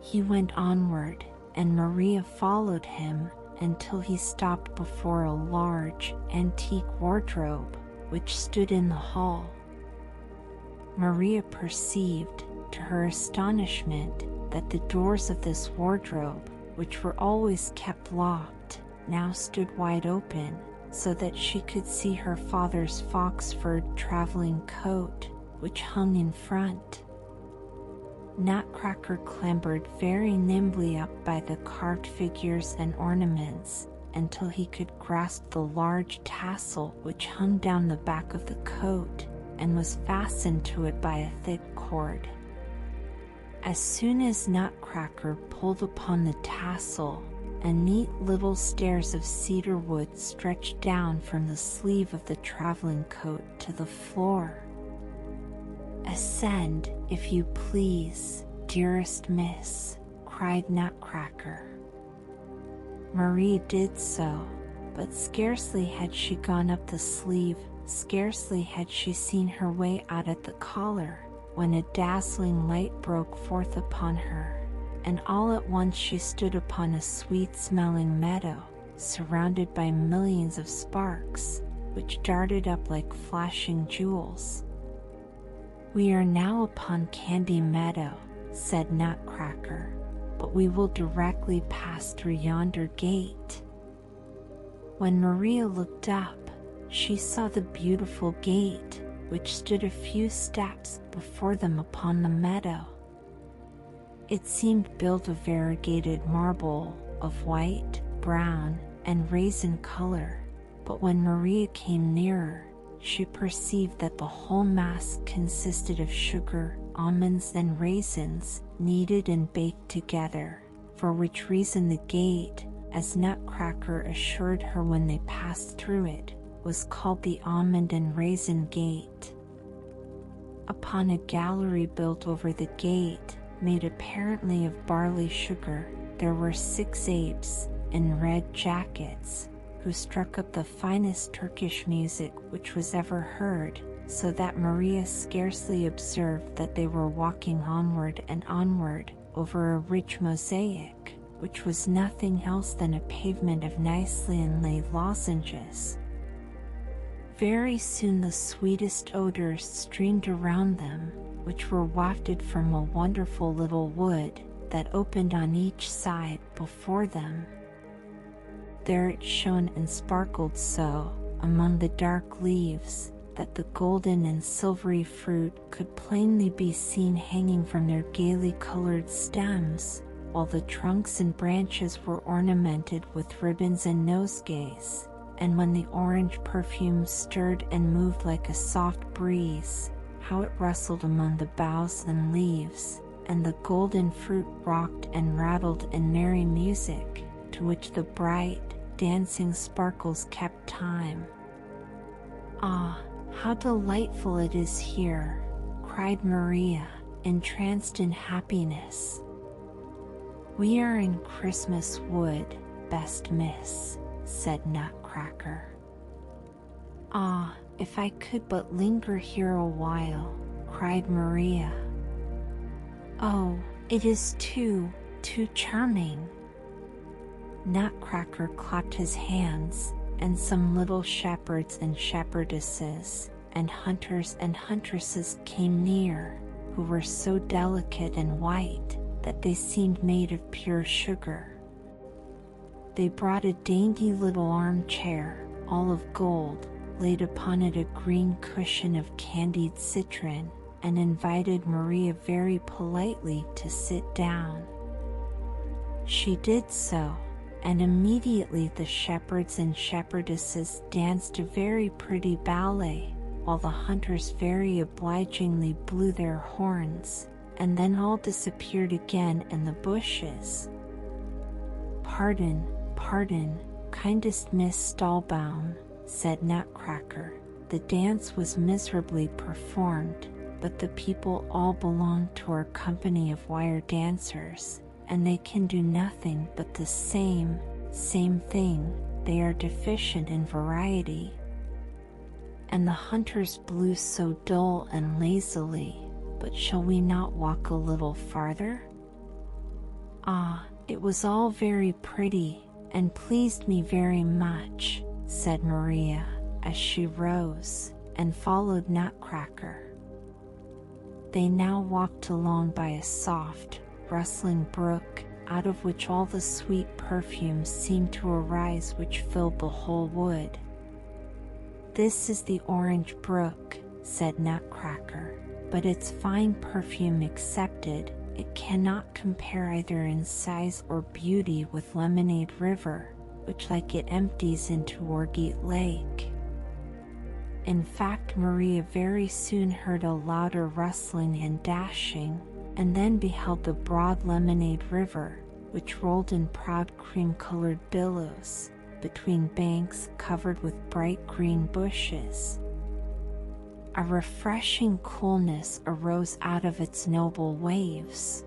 He went onward, and Maria followed him, until he stopped before a large, antique wardrobe, which stood in the hall. Maria perceived, to her astonishment, that the doors of this wardrobe, which were always kept locked, now stood wide open, so that she could see her father's fox furred traveling coat, which hung in front. Nutcracker clambered very nimbly up by the carved figures and ornaments, until he could grasp the large tassel which hung down the back of the coat, and was fastened to it by a thick cord. As soon as Nutcracker pulled upon the tassel, a neat little stairs of cedar wood stretched down from the sleeve of the traveling coat to the floor. "Ascend, if you please, dearest miss," cried Nutcracker. Marie did so, but scarcely had she gone up the sleeve, scarcely had she seen her way out at the collar, when a dazzling light broke forth upon her, and all at once she stood upon a sweet-smelling meadow, surrounded by millions of sparks, which darted up like flashing jewels. "We are now upon Candy Meadow," said Nutcracker, "but we will directly pass through yonder gate." When Maria looked up, she saw the beautiful gate, which stood a few steps before them upon the meadow. It seemed built of variegated marble, of white, brown, and raisin color, but when Maria came nearer, she perceived that the whole mass consisted of sugar, almonds, and raisins, kneaded and baked together, for which reason the gate, as Nutcracker assured her when they passed through it, was called the Almond and Raisin Gate. Upon a gallery built over the gate, made apparently of barley sugar, there were 6 apes, in red jackets, who struck up the finest Turkish music which was ever heard, so that Maria scarcely observed that they were walking onward and onward over a rich mosaic, which was nothing else than a pavement of nicely inlaid lozenges. Very soon the sweetest odors streamed around them, which were wafted from a wonderful little wood that opened on each side before them. There it shone and sparkled so, among the dark leaves, that the golden and silvery fruit could plainly be seen hanging from their gaily colored stems, while the trunks and branches were ornamented with ribbons and nosegays, and when the orange perfume stirred and moved like a soft breeze, how it rustled among the boughs and leaves, and the golden fruit rocked and rattled in merry music, to which the bright, dancing sparkles kept time. "Ah, how delightful it is here!" cried Maria, entranced in happiness. "We are in Christmas Wood, best miss," said Nutcracker. "Ah, if I could but linger here a while," cried Maria. "Oh, it is too charming." Nutcracker clapped his hands, and some little shepherds and shepherdesses, and hunters and huntresses came near, who were so delicate and white that they seemed made of pure sugar. They brought a dainty little armchair, all of gold, laid upon it a green cushion of candied citron, and invited Maria very politely to sit down. She did so, and immediately the shepherds and shepherdesses danced a very pretty ballet, while the hunters very obligingly blew their horns, and then all disappeared again in the bushes. Pardon, kindest Miss Stallbaum," said Nutcracker. "The dance was miserably performed, but the people all belong to our company of wire dancers, and they can do nothing but the same thing. They are deficient in variety." And the hunters blew so dull and lazily. "But shall we not walk a little farther?" "Ah, it was all very pretty, and pleased me very much," said Maria, as she rose, and followed Nutcracker. They now walked along by a soft, rustling brook, out of which all the sweet perfumes seemed to arise which filled the whole wood. "This is the Orange Brook," said Nutcracker, "but its fine perfume accepted, it cannot compare either in size or beauty with Lemonade River, which like it empties into Orgeat Lake." In fact, Maria very soon heard a louder rustling and dashing, and then beheld the broad Lemonade River, which rolled in proud cream-colored billows, between banks covered with bright green bushes. A refreshing coolness arose out of its noble waves.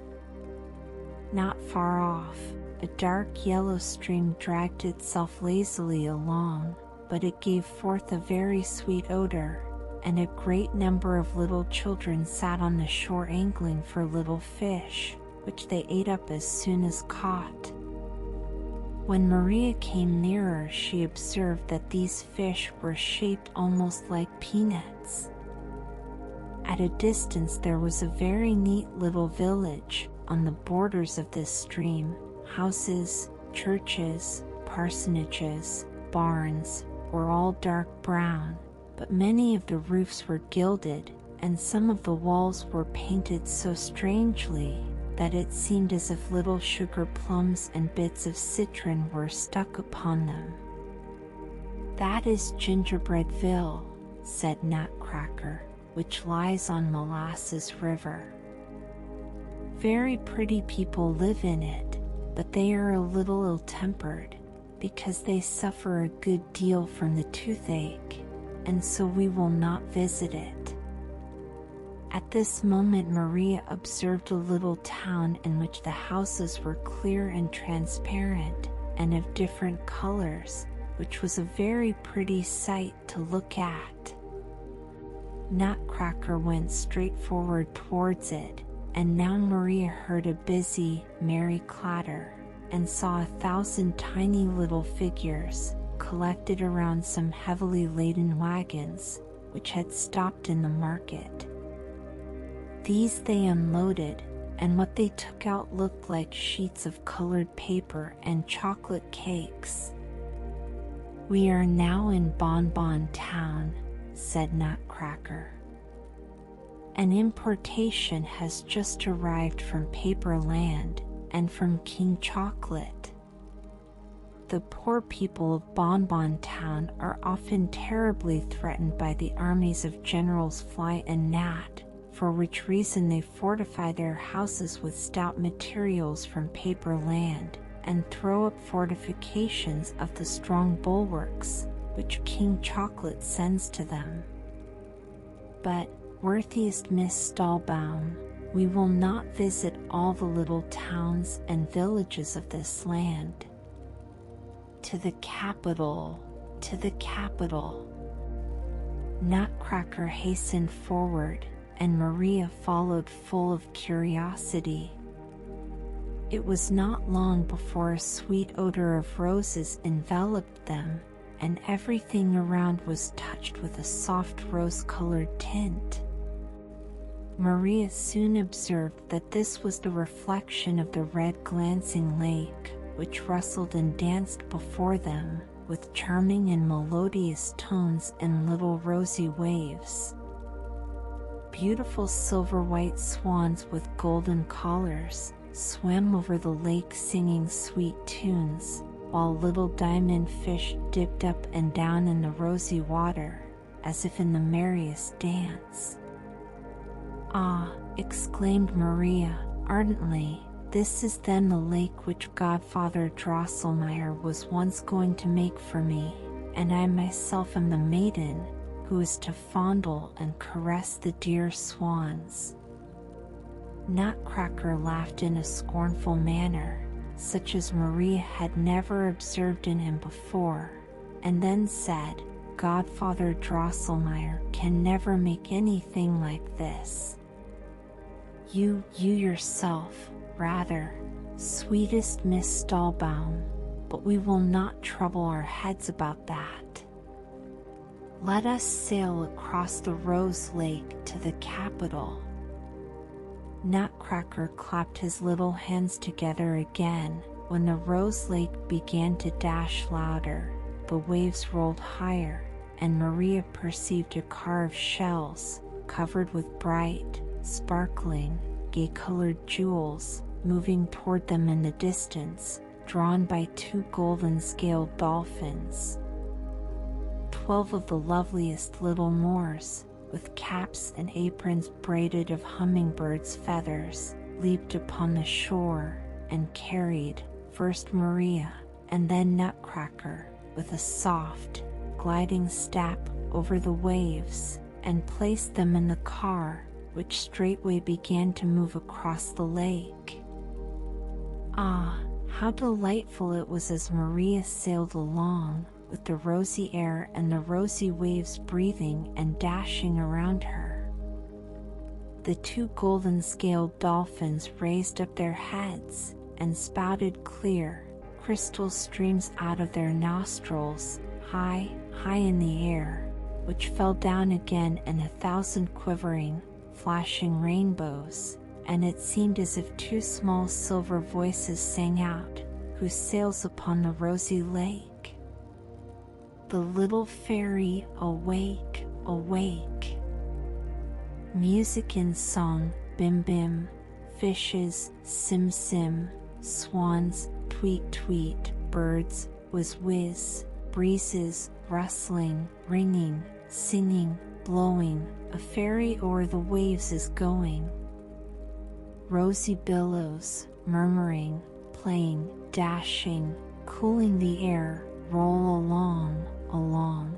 Not far off, a dark yellow stream dragged itself lazily along, but it gave forth a very sweet odor, and a great number of little children sat on the shore angling for little fish, which they ate up as soon as caught. When Maria came nearer, she observed that these fish were shaped almost like peanuts. At a distance there was a very neat little village. On the borders of this stream, houses, churches, parsonages, barns, were all dark brown, but many of the roofs were gilded, and some of the walls were painted so strangely that it seemed as if little sugar plums and bits of citron were stuck upon them. "That is Gingerbreadville," said Nutcracker, "which lies on Molasses River. Very pretty people live in it, but they are a little ill-tempered, because they suffer a good deal from the toothache, and so we will not visit it." At this moment Maria observed a little town in which the houses were clear and transparent, and of different colors, which was a very pretty sight to look at. Nutcracker went straight forward towards it, and now Maria heard a busy, merry clatter, and saw 1,000 tiny little figures collected around some heavily laden wagons, which had stopped in the market. These they unloaded, and what they took out looked like sheets of colored paper and chocolate cakes. "We are now in Bonbon Town," said Nutcracker. "An importation has just arrived from Paperland and from King Chocolate. The poor people of Bonbon Town are often terribly threatened by the armies of Generals Fly and Gnat, for which reason they fortify their houses with stout materials from paper land, and throw up fortifications of the strong bulwarks, which King Chocolate sends to them. But, worthiest Miss Stallbaum, we will not visit all the little towns and villages of this land. To the capital, to the capital. Nutcracker hastened forward, and Maria followed full of curiosity. It was not long before a sweet odor of roses enveloped them, and everything around was touched with a soft rose-colored tint. Maria soon observed that this was the reflection of the red glancing lake, which rustled and danced before them, with charming and melodious tones and little rosy waves. Beautiful silver-white swans with golden collars swam over the lake singing sweet tunes, while little diamond fish dipped up and down in the rosy water, as if in the merriest dance. "Ah," exclaimed Maria, ardently, "this is then the lake which Godfather Drosselmeyer was once going to make for me, and I myself am the maiden who is to fondle and caress the dear swans." Nutcracker laughed in a scornful manner, such as Maria had never observed in him before, and then said, "Godfather Drosselmeyer can never make anything like this. You yourself, rather, sweetest Miss Stallbaum, but we will not trouble our heads about that. Let us sail across the Rose Lake to the capital." Nutcracker clapped his little hands together again. When the Rose Lake began to dash louder, the waves rolled higher, and Maria perceived a car of shells, covered with bright, sparkling, gay-colored jewels, moving toward them in the distance, drawn by 2 golden-scaled dolphins. 12 of the loveliest little Moors, with caps and aprons braided of hummingbirds' feathers, leaped upon the shore, and carried, first Maria, and then Nutcracker, with a soft, gliding step over the waves, and placed them in the car, which straightway began to move across the lake. Ah, how delightful it was as Maria sailed along, with the rosy air and the rosy waves breathing and dashing around her. The 2 golden-scaled dolphins raised up their heads, and spouted clear, crystal streams out of their nostrils, high in the air, which fell down again in 1,000 quivering, flashing rainbows, and it seemed as if 2 small silver voices sang out, "Who sails upon the rosy lake? The little fairy, awake, awake." Music and song, bim bim, fishes, sim sim, swans, tweet tweet, birds, whiz whiz, breezes, rustling, ringing, singing, blowing, a fairy o'er the waves is going. Rosy billows, murmuring, playing, dashing, cooling the air, roll along, along.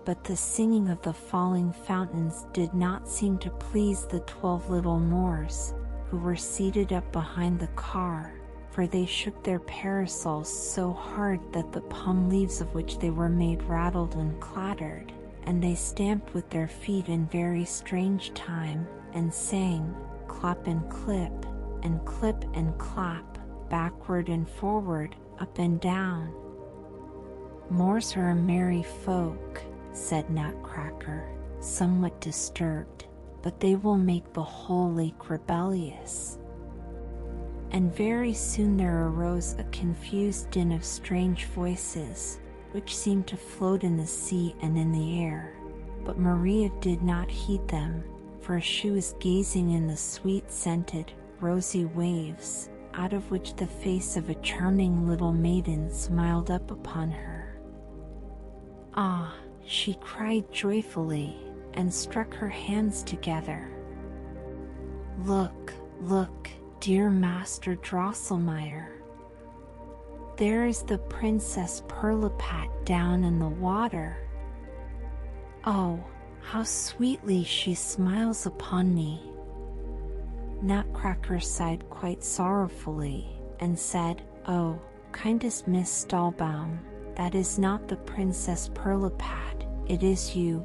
But the singing of the falling fountains did not seem to please the 12 little Moors, who were seated up behind the car, for they shook their parasols so hard that the palm leaves of which they were made rattled and clattered, and they stamped with their feet in very strange time, and sang, clap and clip and clap, backward and forward, up and down. "Moors are a merry folk," said Nutcracker, somewhat disturbed, "but they will make the whole lake rebellious." And very soon there arose a confused din of strange voices, which seemed to float in the sea and in the air, but Maria did not heed them, for she was gazing in the sweet-scented, rosy waves, out of which the face of a charming little maiden smiled up upon her. "Ah," she cried joyfully, and struck her hands together. "Look, look, dear Master Drosselmeyer. There is the Princess Pirlipat down in the water. Oh, how sweetly she smiles upon me." Nutcracker sighed quite sorrowfully, and said, "Oh, kindest Miss Stahlbaum, that is not the Princess Pirlipat, it is you,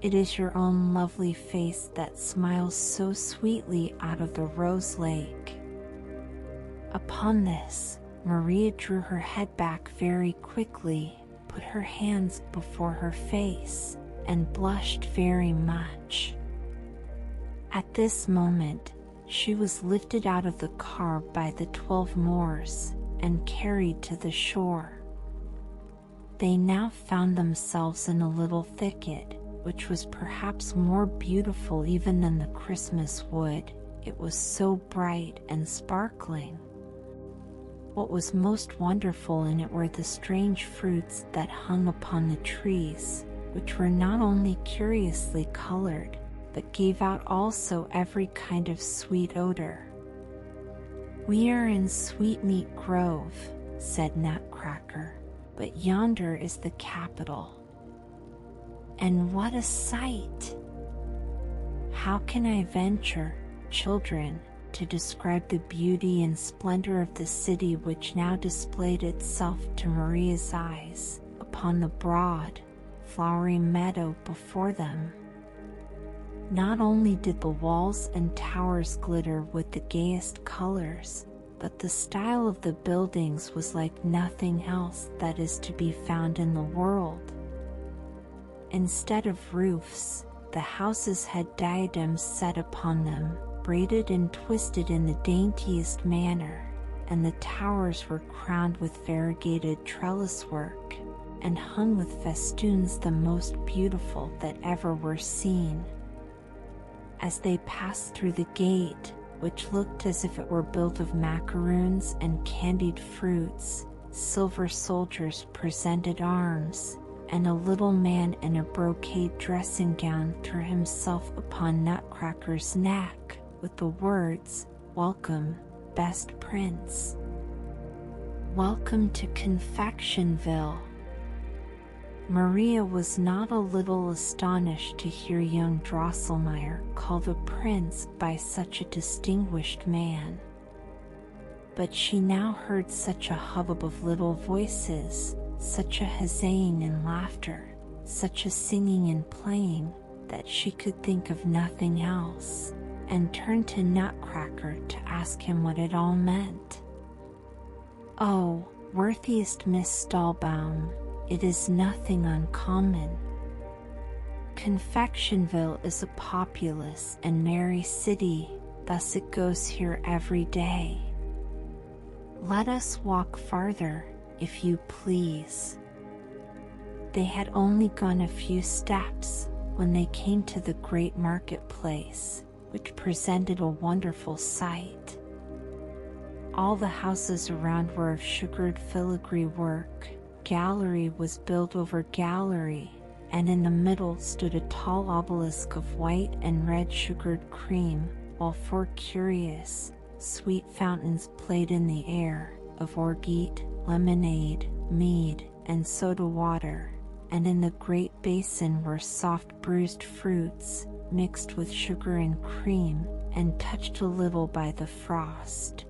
it is your own lovely face that smiles so sweetly out of the rose lake." Upon this, Maria drew her head back very quickly, put her hands before her face, and blushed very much. At this moment, she was lifted out of the car by the 12 Moors, and carried to the shore. They now found themselves in a little thicket, which was perhaps more beautiful even than the Christmas wood, it was so bright and sparkling. What was most wonderful in it were the strange fruits that hung upon the trees, which were not only curiously colored, but gave out also every kind of sweet odor. "We are in Sweetmeat Grove," said Nutcracker, "but yonder is the capital. And what a sight! How can I venture, children, to describe the beauty and splendor of the city which now displayed itself to Maria's eyes, upon the broad, flowery meadow before them? Not only did the walls and towers glitter with the gayest colors, but the style of the buildings was like nothing else that is to be found in the world. Instead of roofs, the houses had diadems set upon them, braided and twisted in the daintiest manner, and the towers were crowned with variegated trellis work, and hung with festoons the most beautiful that ever were seen. As they passed through the gate, which looked as if it were built of macaroons and candied fruits, silver soldiers presented arms, and a little man in a brocade dressing gown threw himself upon Nutcracker's neck, with the words, "Welcome, best prince. Welcome to Confectionville." Maria was not a little astonished to hear young Drosselmeyer called a prince by such a distinguished man. But she now heard such a hubbub of little voices, such a huzzaying and laughter, such a singing and playing, that she could think of nothing else, and turned to Nutcracker to ask him what it all meant. "Oh, worthiest Miss Stahlbaum, it is nothing uncommon. Confectionville is a populous and merry city, thus it goes here every day. Let us walk farther, if you please." They had only gone a few steps when they came to the great marketplace, which presented a wonderful sight. All the houses around were of sugared filigree work, gallery was built over gallery, and in the middle stood a tall obelisk of white and red sugared cream, while 4 curious, sweet fountains played in the air, of orgeat, lemonade, mead, and soda water, and in the great basin were soft bruised fruits, mixed with sugar and cream, and touched a little by the frost.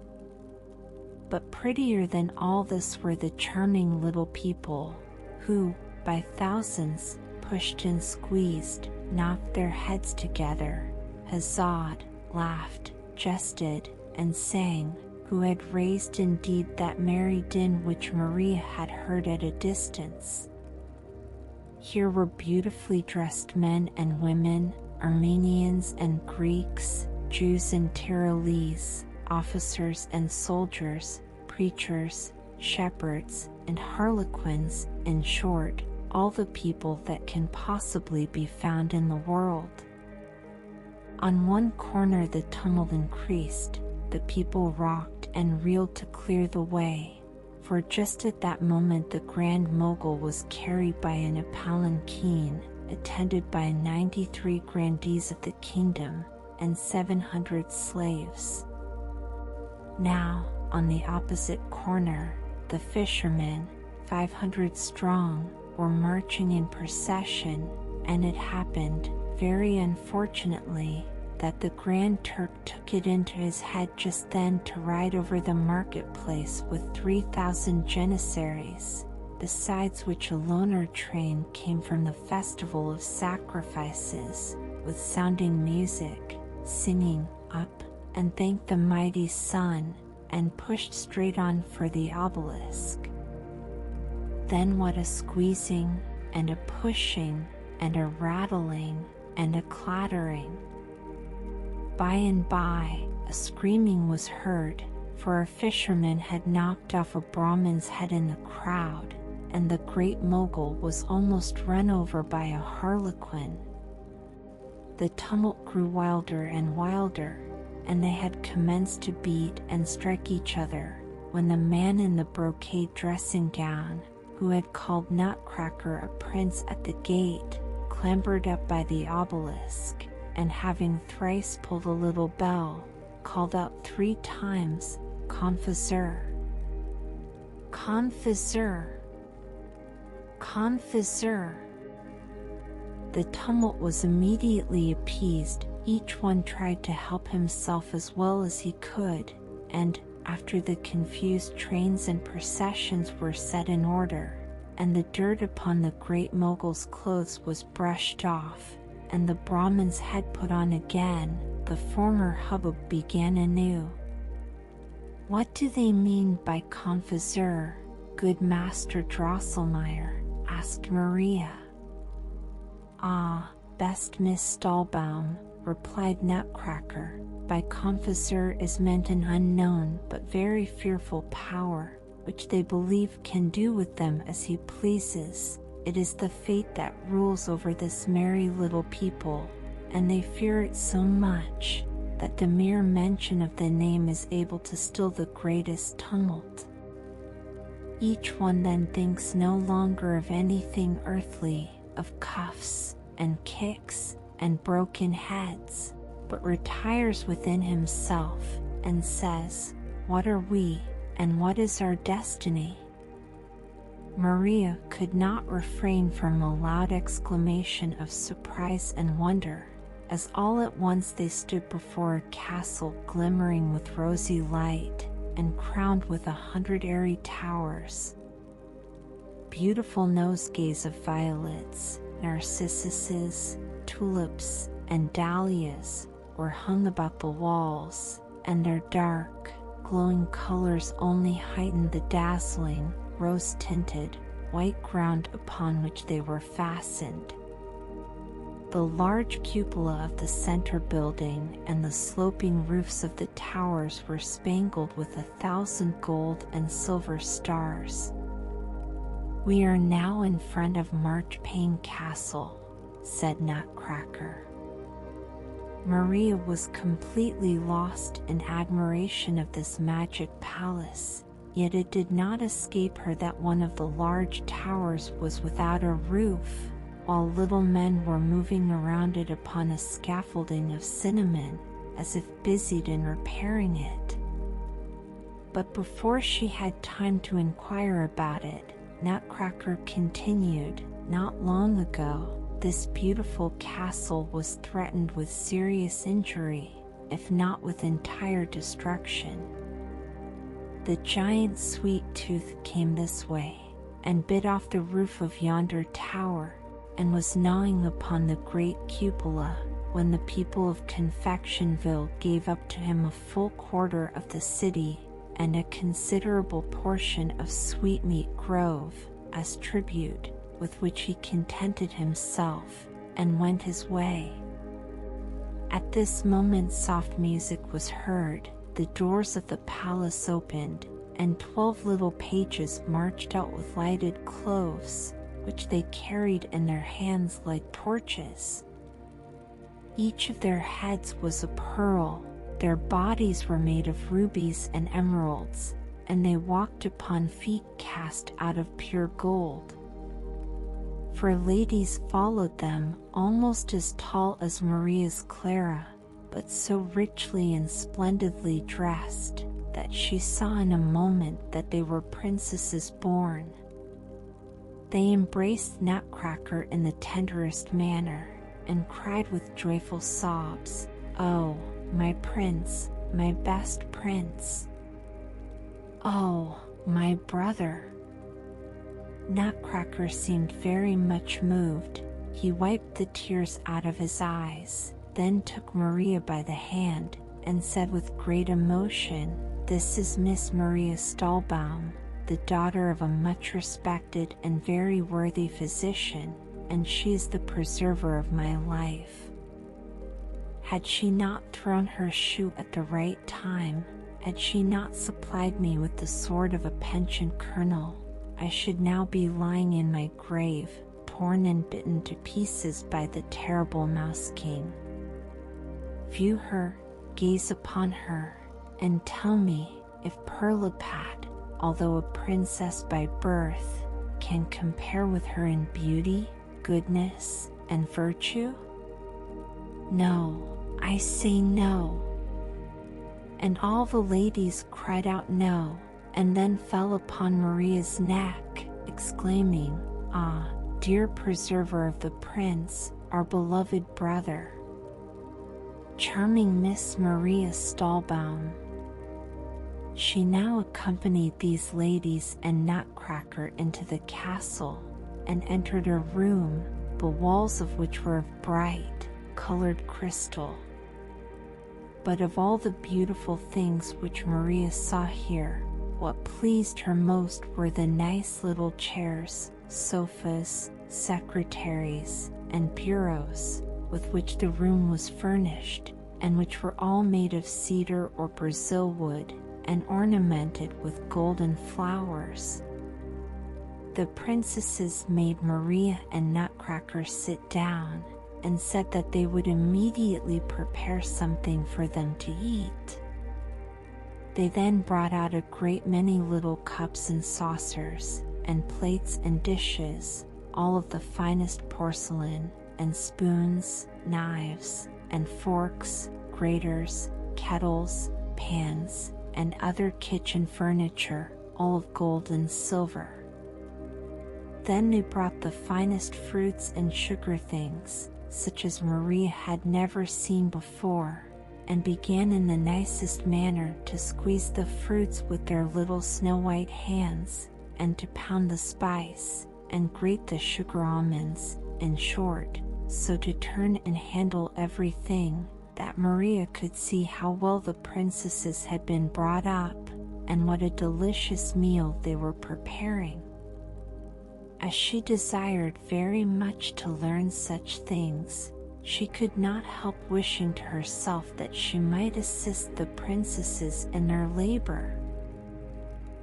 But prettier than all this were the charming little people, who, by thousands, pushed and squeezed, knocked their heads together, huzzaed, laughed, jested, and sang, who had raised indeed that merry din which Maria had heard at a distance. Here were beautifully dressed men and women, Armenians and Greeks, Jews and Tyrolese, officers and soldiers, preachers, shepherds, and harlequins, in short, all the people that can possibly be found in the world. On one corner the tumult increased, the people rocked and reeled to clear the way, for just at that moment the Grand Mogul was carried by in a palanquin, attended by 93 grandees of the kingdom and 700 slaves. Now, on the opposite corner, the fishermen, 500 strong, were marching in procession, and it happened, very unfortunately, that the Grand Turk took it into his head just then to ride over the marketplace with 3,000 janissaries, besides which a loner train came from the festival of sacrifices, with sounding music, singing, up, and thanked the mighty sun, and pushed straight on for the obelisk. Then what a squeezing, and a pushing, and a rattling, and a clattering. By and by, a screaming was heard, for a fisherman had knocked off a Brahmin's head in the crowd, and the great mogul was almost run over by a harlequin. The tumult grew wilder and wilder, and they had commenced to beat and strike each other, when the man in the brocade dressing gown, who had called Nutcracker a prince at the gate, clambered up by the obelisk, and having thrice pulled a little bell, called out 3 times, "Confessor! Confessor! Confessor!" The tumult was immediately appeased. Each one tried to help himself as well as he could, and, after the confused trains and processions were set in order, and the dirt upon the great mogul's clothes was brushed off, and the Brahmin's head put on again, the former hubbub began anew. "What do they mean by confessor, good Master Drosselmeyer?" asked Maria. "Ah, best Miss Stahlbaum," replied Nutcracker, "by confessor is meant an unknown but very fearful power, which they believe can do with them as he pleases. It is the fate that rules over this merry little people, and they fear it so much, that the mere mention of the name is able to still the greatest tumult. Each one then thinks no longer of anything earthly, of cuffs, and kicks, and broken heads, but retires within himself, and says, 'What are we, and what is our destiny?'" Maria could not refrain from a loud exclamation of surprise and wonder, as all at once they stood before a castle glimmering with rosy light, and crowned with 100 airy towers. Beautiful nosegays of violets, narcissuses, tulips, and dahlias were hung about the walls, and their dark, glowing colors only heightened the dazzling, rose-tinted, white ground upon which they were fastened. The large cupola of the center building and the sloping roofs of the towers were spangled with 1,000 gold and silver stars. "We are now in front of Marchpane Castle," said Nutcracker. Maria was completely lost in admiration of this magic palace, yet it did not escape her that one of the large towers was without a roof, while little men were moving around it upon a scaffolding of cinnamon, as if busied in repairing it. But before she had time to inquire about it, Nutcracker continued, "Not long ago, this beautiful castle was threatened with serious injury, if not with entire destruction. The giant Sweet Tooth came this way, and bit off the roof of yonder tower, and was gnawing upon the great cupola, when the people of Confectionville gave up to him a full quarter of the city, and a considerable portion of Sweetmeat Grove, as tribute, with which he contented himself, and went his way." At this moment soft music was heard, the doors of the palace opened, and 12 little pages marched out with lighted cloves, which they carried in their hands like torches. Each of their heads was a pearl, their bodies were made of rubies and emeralds, and they walked upon feet cast out of pure gold. for ladies followed them, almost as tall as Maria's Clara, but so richly and splendidly dressed that she saw in a moment that they were princesses born. They embraced Nutcracker in the tenderest manner, and cried with joyful sobs, "Oh, my prince, my best prince! Oh, my brother!" Nutcracker seemed very much moved. He wiped the tears out of his eyes, then took Maria by the hand, and said with great emotion, "This is Miss Maria Stahlbaum, the daughter of a much respected and very worthy physician, and she is the preserver of my life. Had she not thrown her shoe at the right time, had she not supplied me with the sword of a pensioned colonel, I should now be lying in my grave, torn and bitten to pieces by the terrible Mouse King. View her, gaze upon her, and tell me if Perlipat, although a princess by birth, can compare with her in beauty, goodness, and virtue? No, I say no." And all the ladies cried out no, and then fell upon Maria's neck, exclaiming, "Ah, dear preserver of the prince, our beloved brother! Charming Miss Maria Stahlbaum!" She now accompanied these ladies and Nutcracker into the castle, and entered a room, the walls of which were of bright, colored crystal. But of all the beautiful things which Maria saw here, what pleased her most were the nice little chairs, sofas, secretaries, and bureaus, with which the room was furnished, and which were all made of cedar or Brazil wood, and ornamented with golden flowers. The princesses made Maria and Nutcracker sit down, and said that they would immediately prepare something for them to eat. They then brought out a great many little cups and saucers, and plates and dishes, all of the finest porcelain, and spoons, knives, and forks, graters, kettles, pans, and other kitchen furniture, all of gold and silver. Then they brought the finest fruits and sugar things, such as Maria had never seen before, and began in the nicest manner to squeeze the fruits with their little snow-white hands, and to pound the spice, and grate the sugar almonds, in short, so to turn and handle everything, that Maria could see how well the princesses had been brought up, and what a delicious meal they were preparing. As she desired very much to learn such things, she could not help wishing to herself that she might assist the princesses in their labor.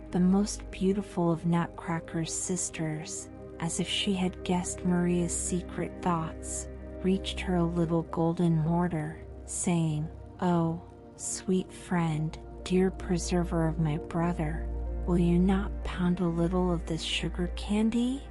The most beautiful of Nutcracker's sisters, as if she had guessed Maria's secret thoughts, reached her a little golden mortar, saying, "Oh, sweet friend, dear preserver of my brother, will you not pound a little of this sugar candy?"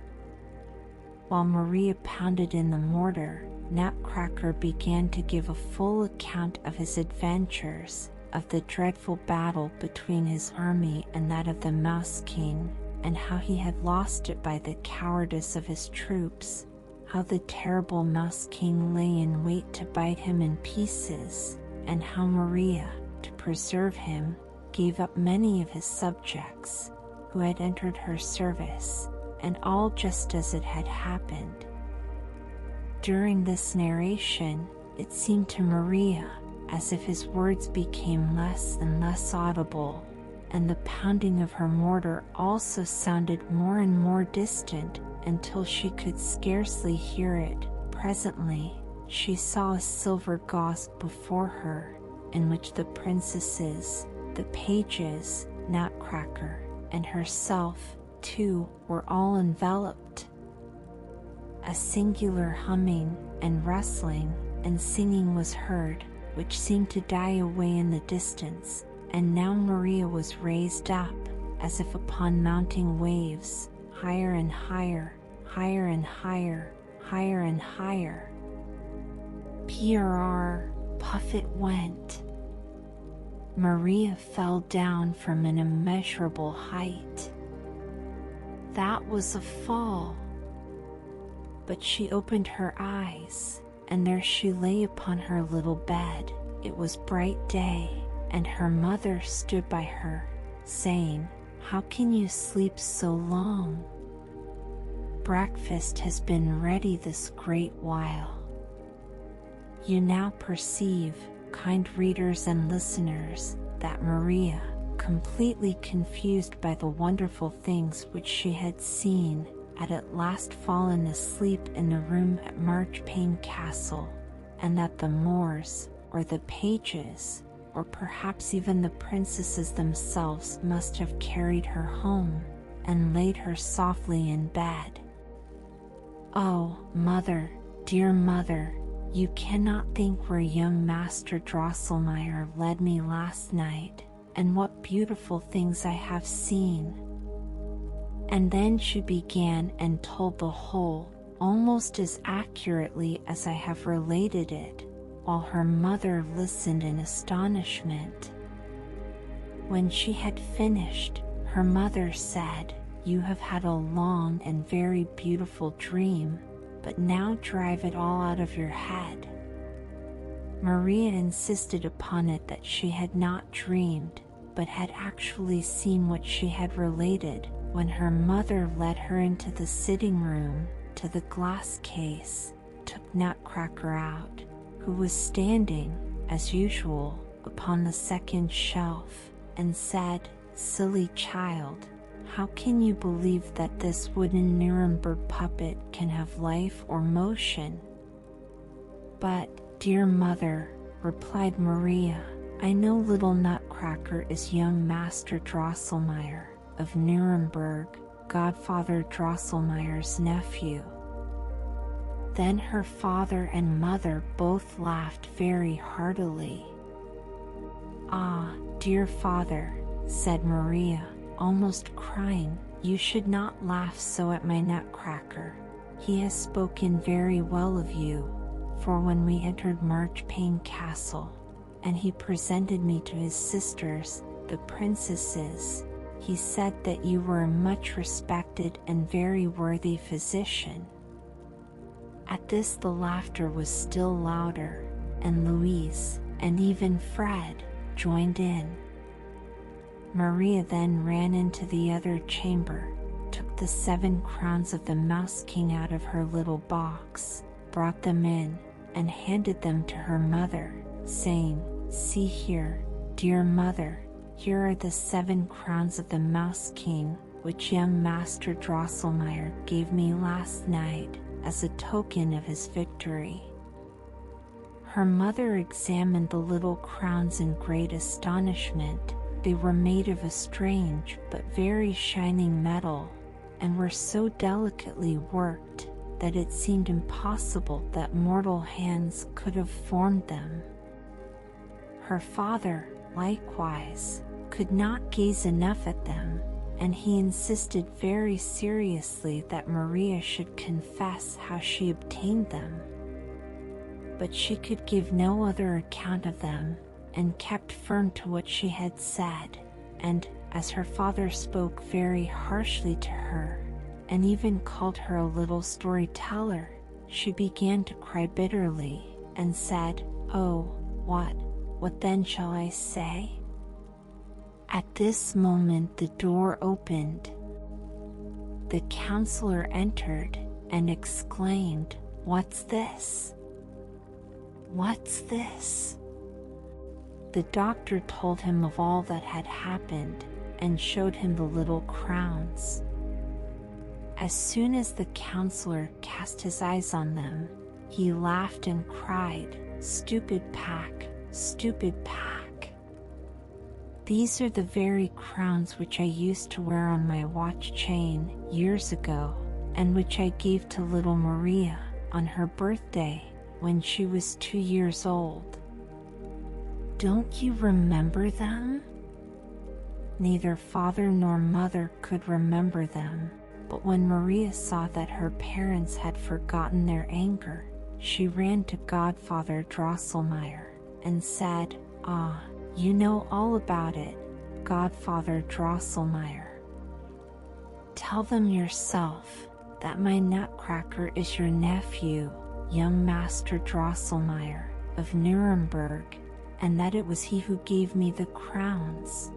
While Maria pounded in the mortar, Nutcracker began to give a full account of his adventures, of the dreadful battle between his army and that of the Mouse King, and how he had lost it by the cowardice of his troops, how the terrible Mouse King lay in wait to bite him in pieces, and how Maria, to preserve him, gave up many of his subjects, who had entered her service, and all just as it had happened. During this narration, it seemed to Maria as if his words became less and less audible, and the pounding of her mortar also sounded more and more distant, until she could scarcely hear it. Presently, she saw a silver gauze before her, in which the princesses, the pages, Nutcracker, and herself, too, were all enveloped. A singular humming, and rustling, and singing was heard, which seemed to die away in the distance, and now Maria was raised up, as if upon mounting waves, higher and higher, higher and higher, higher and higher. Prrr, puff it went. Maria fell down from an immeasurable height. That was a fall. But she opened her eyes, and there she lay upon her little bed. It was bright day, and her mother stood by her, saying, "How can you sleep so long? Breakfast has been ready this great while." You now perceive, kind readers and listeners, that Maria, completely confused by the wonderful things which she had seen, had at last fallen asleep in the room at Marchpane Castle, and that the Moors, or the pages, or perhaps even the princesses themselves must have carried her home, and laid her softly in bed. Oh, mother, dear mother, you cannot think where young Master Drosselmeyer led me last night, and what beautiful things I have seen. And then she began and told the whole, almost as accurately as I have related it, while her mother listened in astonishment. When she had finished, her mother said, "You have had a long and very beautiful dream, but now drive it all out of your head." Maria insisted upon it that she had not dreamed, but had actually seen what she had related, when her mother led her into the sitting room, to the glass case, took Nutcracker out, who was standing, as usual, upon the second shelf, and said, "Silly child, how can you believe that this wooden Nuremberg puppet can have life or motion?" "But, dear mother," replied Maria, "I know little Nutcracker is young Master Drosselmeyer, of Nuremberg, Godfather Drosselmeyer's nephew." Then her father and mother both laughed very heartily. "Ah, dear father," said Maria, almost crying, "you should not laugh so at my Nutcracker. He has spoken very well of you, for when we entered Marchpane Castle, and he presented me to his sisters, the princesses, he said that you were a much respected and very worthy physician." At this the laughter was still louder, and Louise, and even Fred, joined in. Maria then ran into the other chamber, took the 7 crowns of the Mouse King out of her little box, brought them in, and handed them to her mother, saying, "See here, dear mother, here are the 7 crowns of the Mouse King, which young Master Drosselmeyer gave me last night, as a token of his victory." Her mother examined the little crowns in great astonishment. They were made of a strange but very shining metal, and were so delicately worked that it seemed impossible that mortal hands could have formed them. Her father, likewise, could not gaze enough at them, and he insisted very seriously that Maria should confess how she obtained them. But she could give no other account of them, and kept firm to what she had said, and, as her father spoke very harshly to her, and even called her a little storyteller, she began to cry bitterly, and said, "Oh, what then shall I say?" At this moment the door opened. The counselor entered, and exclaimed, "What's this? What's this?" The doctor told him of all that had happened, and showed him the little crowns. As soon as the counselor cast his eyes on them, he laughed and cried, "Stupid pack, stupid pack! These are the very crowns which I used to wear on my watch chain years ago, and which I gave to little Maria on her birthday when she was 2 years old. Don't you remember them?" Neither father nor mother could remember them, But when Maria saw that her parents had forgotten their anger, she ran to Godfather Drosselmeyer and said, "Ah, you know all about it, Godfather Drosselmeyer. Tell them yourself that my Nutcracker is your nephew, young Master Drosselmeyer of Nuremberg, and that it was he who gave me the crowns."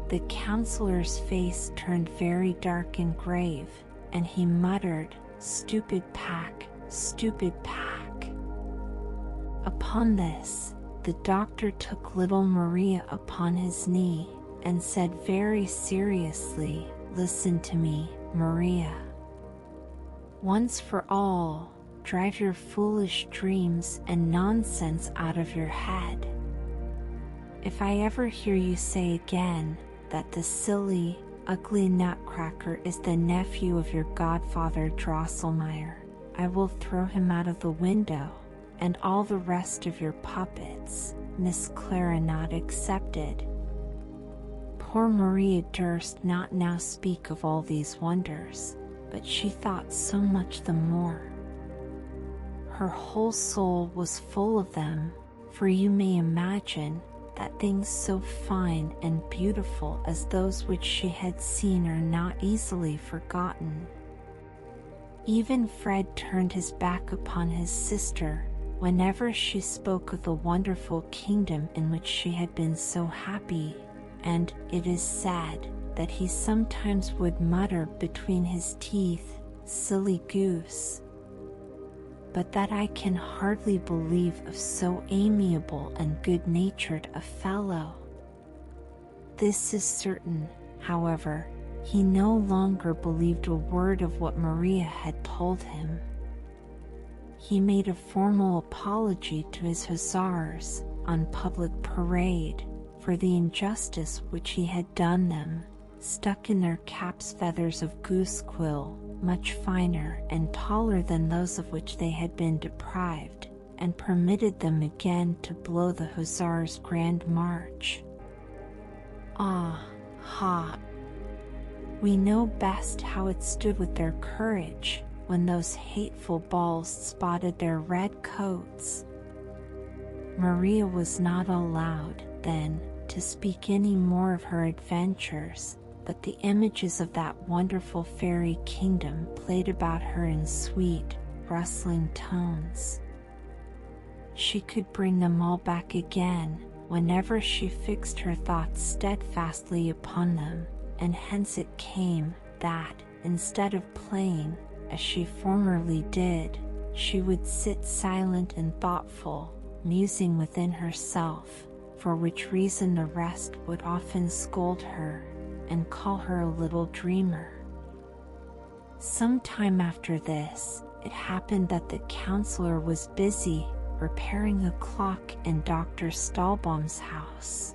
The counselor's face turned very dark and grave, and he muttered, "Stupid pack, stupid pack." Upon this, the doctor took little Maria upon his knee and said very seriously, "Listen to me, Maria. Once for all, drive your foolish dreams and nonsense out of your head. If I ever hear you say again that the silly, ugly Nutcracker is the nephew of your godfather Drosselmeyer, I will throw him out of the window, and all the rest of your puppets, Miss Clara not excepted." Poor Maria durst not now speak of all these wonders, but she thought so much the more. Her whole soul was full of them, for you may imagine that things so fine and beautiful as those which she had seen are not easily forgotten. Even Fred turned his back upon his sister whenever she spoke of the wonderful kingdom in which she had been so happy, and it is said that he sometimes would mutter between his teeth, "Silly goose." But that I can hardly believe of so amiable and good-natured a fellow. This is certain, however, he no longer believed a word of what Maria had told him. He made a formal apology to his hussars, on public parade, for the injustice which he had done them, stuck in their caps feathers of goose quill, much finer and taller than those of which they had been deprived, and permitted them again to blow the hussars' grand march. Ah, ha! We know best how it stood with their courage when those hateful balls spotted their red coats. Maria was not allowed, then, to speak any more of her adventures, but the images of that wonderful fairy kingdom played about her in sweet, rustling tones. She could bring them all back again whenever she fixed her thoughts steadfastly upon them, and hence it came that, instead of playing, as she formerly did, she would sit silent and thoughtful, musing within herself, for which reason the rest would often scold her and call her a little dreamer. Some time after this, it happened that the counselor was busy repairing a clock in Dr. Stahlbaum's house.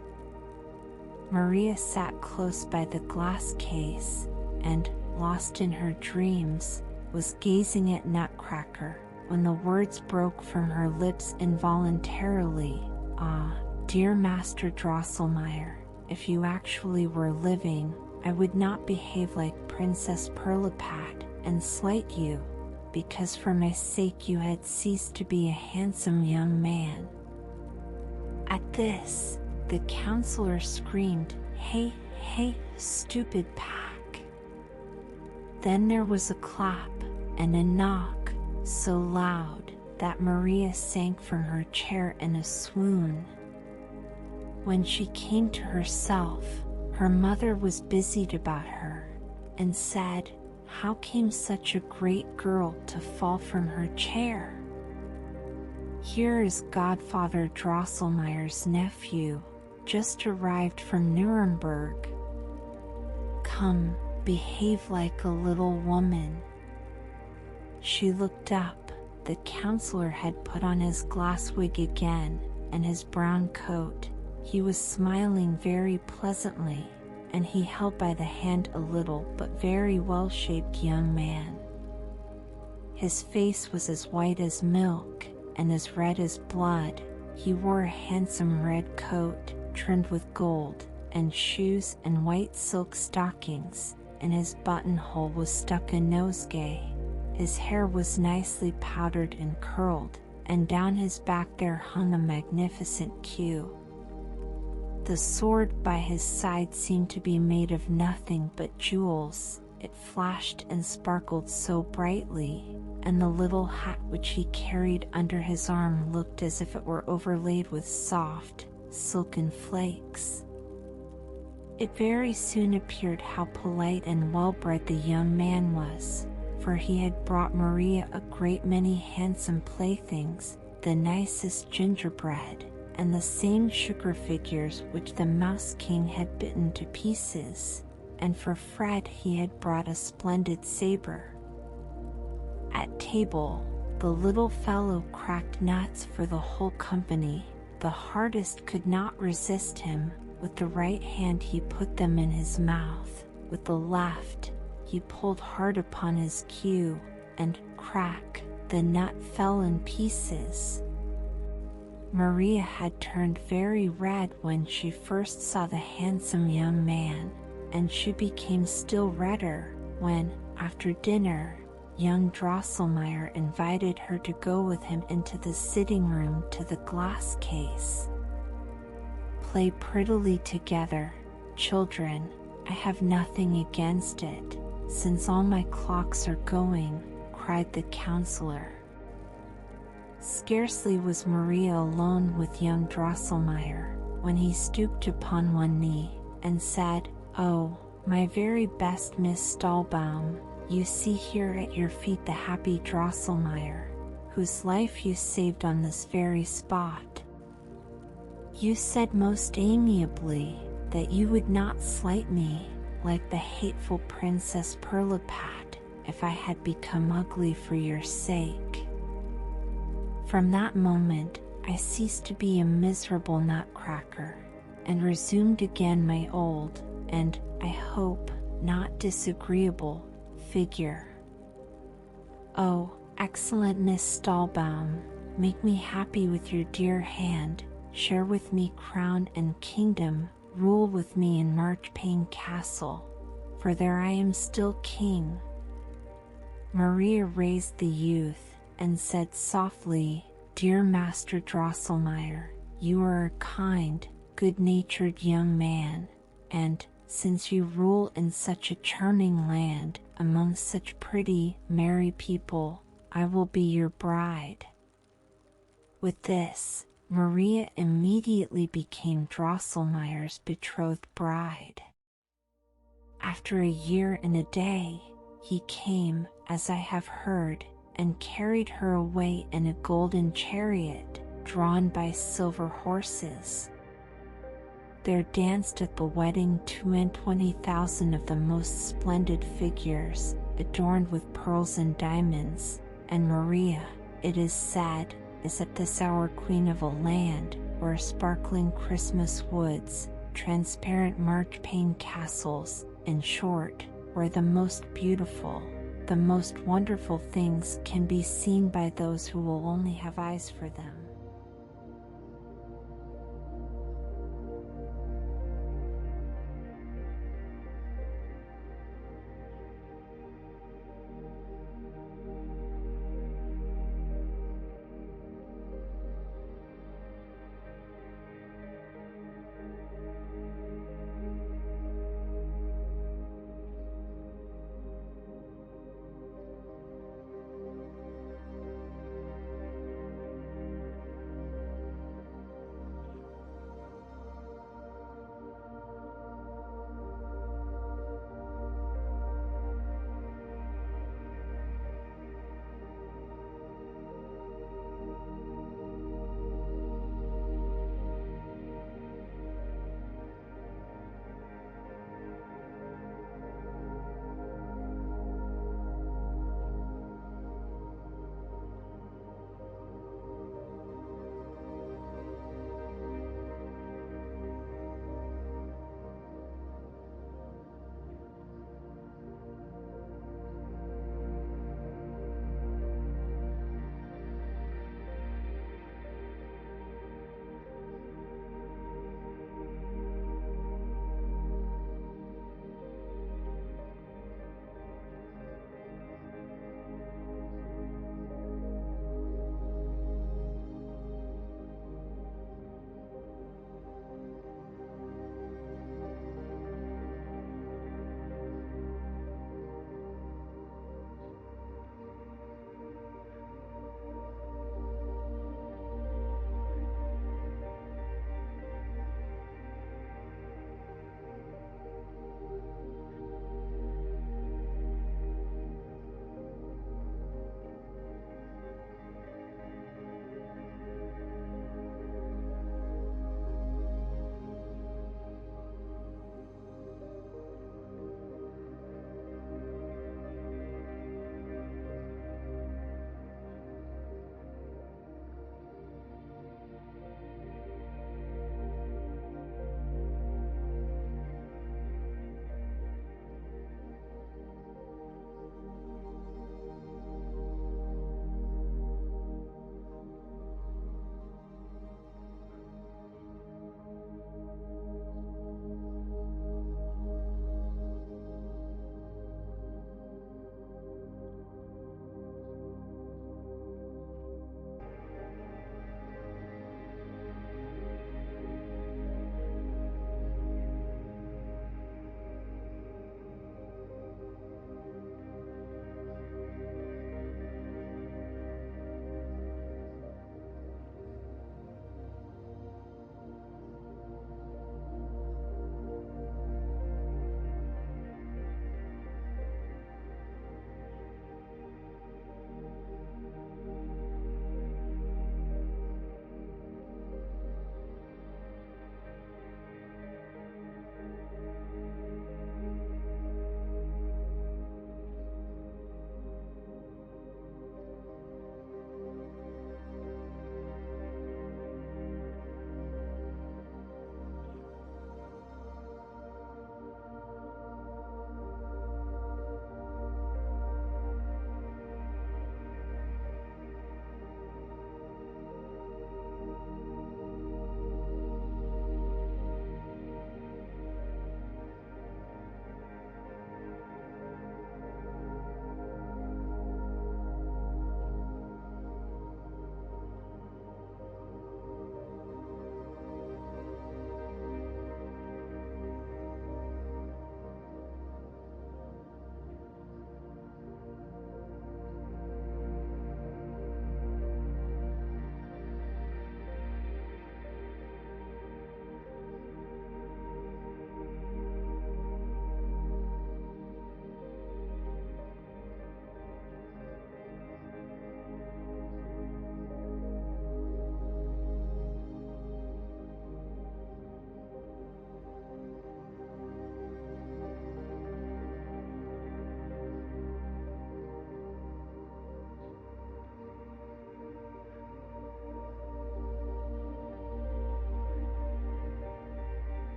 Maria sat close by the glass case, and, lost in her dreams, was gazing at Nutcracker, when the words broke from her lips involuntarily, "Ah, dear Master Drosselmeyer, if you actually were living, I would not behave like Princess Pirlipat and slight you, because for my sake you had ceased to be a handsome young man." At this, the counselor screamed, "Hey, hey, stupid pack!" Then there was a clap and a knock, so loud that Maria sank from her chair in a swoon. When she came to herself, her mother was busied about her, and said, "How came such a great girl to fall from her chair? Here is Godfather Drosselmeyer's nephew, just arrived from Nuremberg. Come, behave like a little woman." She looked up. The counselor had put on his glass wig again, and his brown coat. He was smiling very pleasantly, and he held by the hand a little but very well-shaped young man. His face was as white as milk, and as red as blood. He wore a handsome red coat, trimmed with gold, and shoes and white silk stockings, in his buttonhole was stuck a nosegay. His hair was nicely powdered and curled, and down his back there hung a magnificent queue. The sword by his side seemed to be made of nothing but jewels. It flashed and sparkled so brightly, and the little hat which he carried under his arm looked as if it were overlaid with soft, silken flakes. It very soon appeared how polite and well-bred the young man was, for he had brought Maria a great many handsome playthings, the nicest gingerbread, and the same sugar figures which the Mouse King had bitten to pieces, and for Fred he had brought a splendid saber. At table, the little fellow cracked nuts for the whole company. The hardest could not resist him. With the right hand he put them in his mouth, with the left he pulled hard upon his queue, and crack, the nut fell in pieces. Maria had turned very red when she first saw the handsome young man, and she became still redder when, after dinner, young Drosselmeyer invited her to go with him into the sitting room to the glass case. "Play prettily together, children, I have nothing against it, since all my clocks are going," cried the counselor. Scarcely was Maria alone with young Drosselmeyer, when he stooped upon one knee, and said, "Oh, my very best Miss Stahlbaum, you see here at your feet the happy Drosselmeyer, whose life you saved on this very spot. You said most amiably that you would not slight me, like the hateful Princess Pirlipat, if I had become ugly for your sake. From that moment, I ceased to be a miserable Nutcracker, and resumed again my old, and, I hope, not disagreeable, figure. Oh, excellent Miss Stahlbaum, make me happy with your dear hand, share with me crown and kingdom, rule with me in Marchpane Castle, for there I am still king." Maria raised the youth, and said softly, "Dear Master Drosselmeyer, you are a kind, good-natured young man, and, since you rule in such a charming land, among such pretty, merry people, I will be your bride." With this, Maria immediately became Drosselmeyer's betrothed bride. After a year and a day, he came, as I have heard, and carried her away in a golden chariot, drawn by silver horses. There danced at the wedding 20,000 of the most splendid figures, adorned with pearls and diamonds, and Maria, it is said, is at this hour queen of a land where sparkling Christmas woods, transparent Marchpane castles, in short, where the most beautiful, the most wonderful things can be seen by those who will only have eyes for them.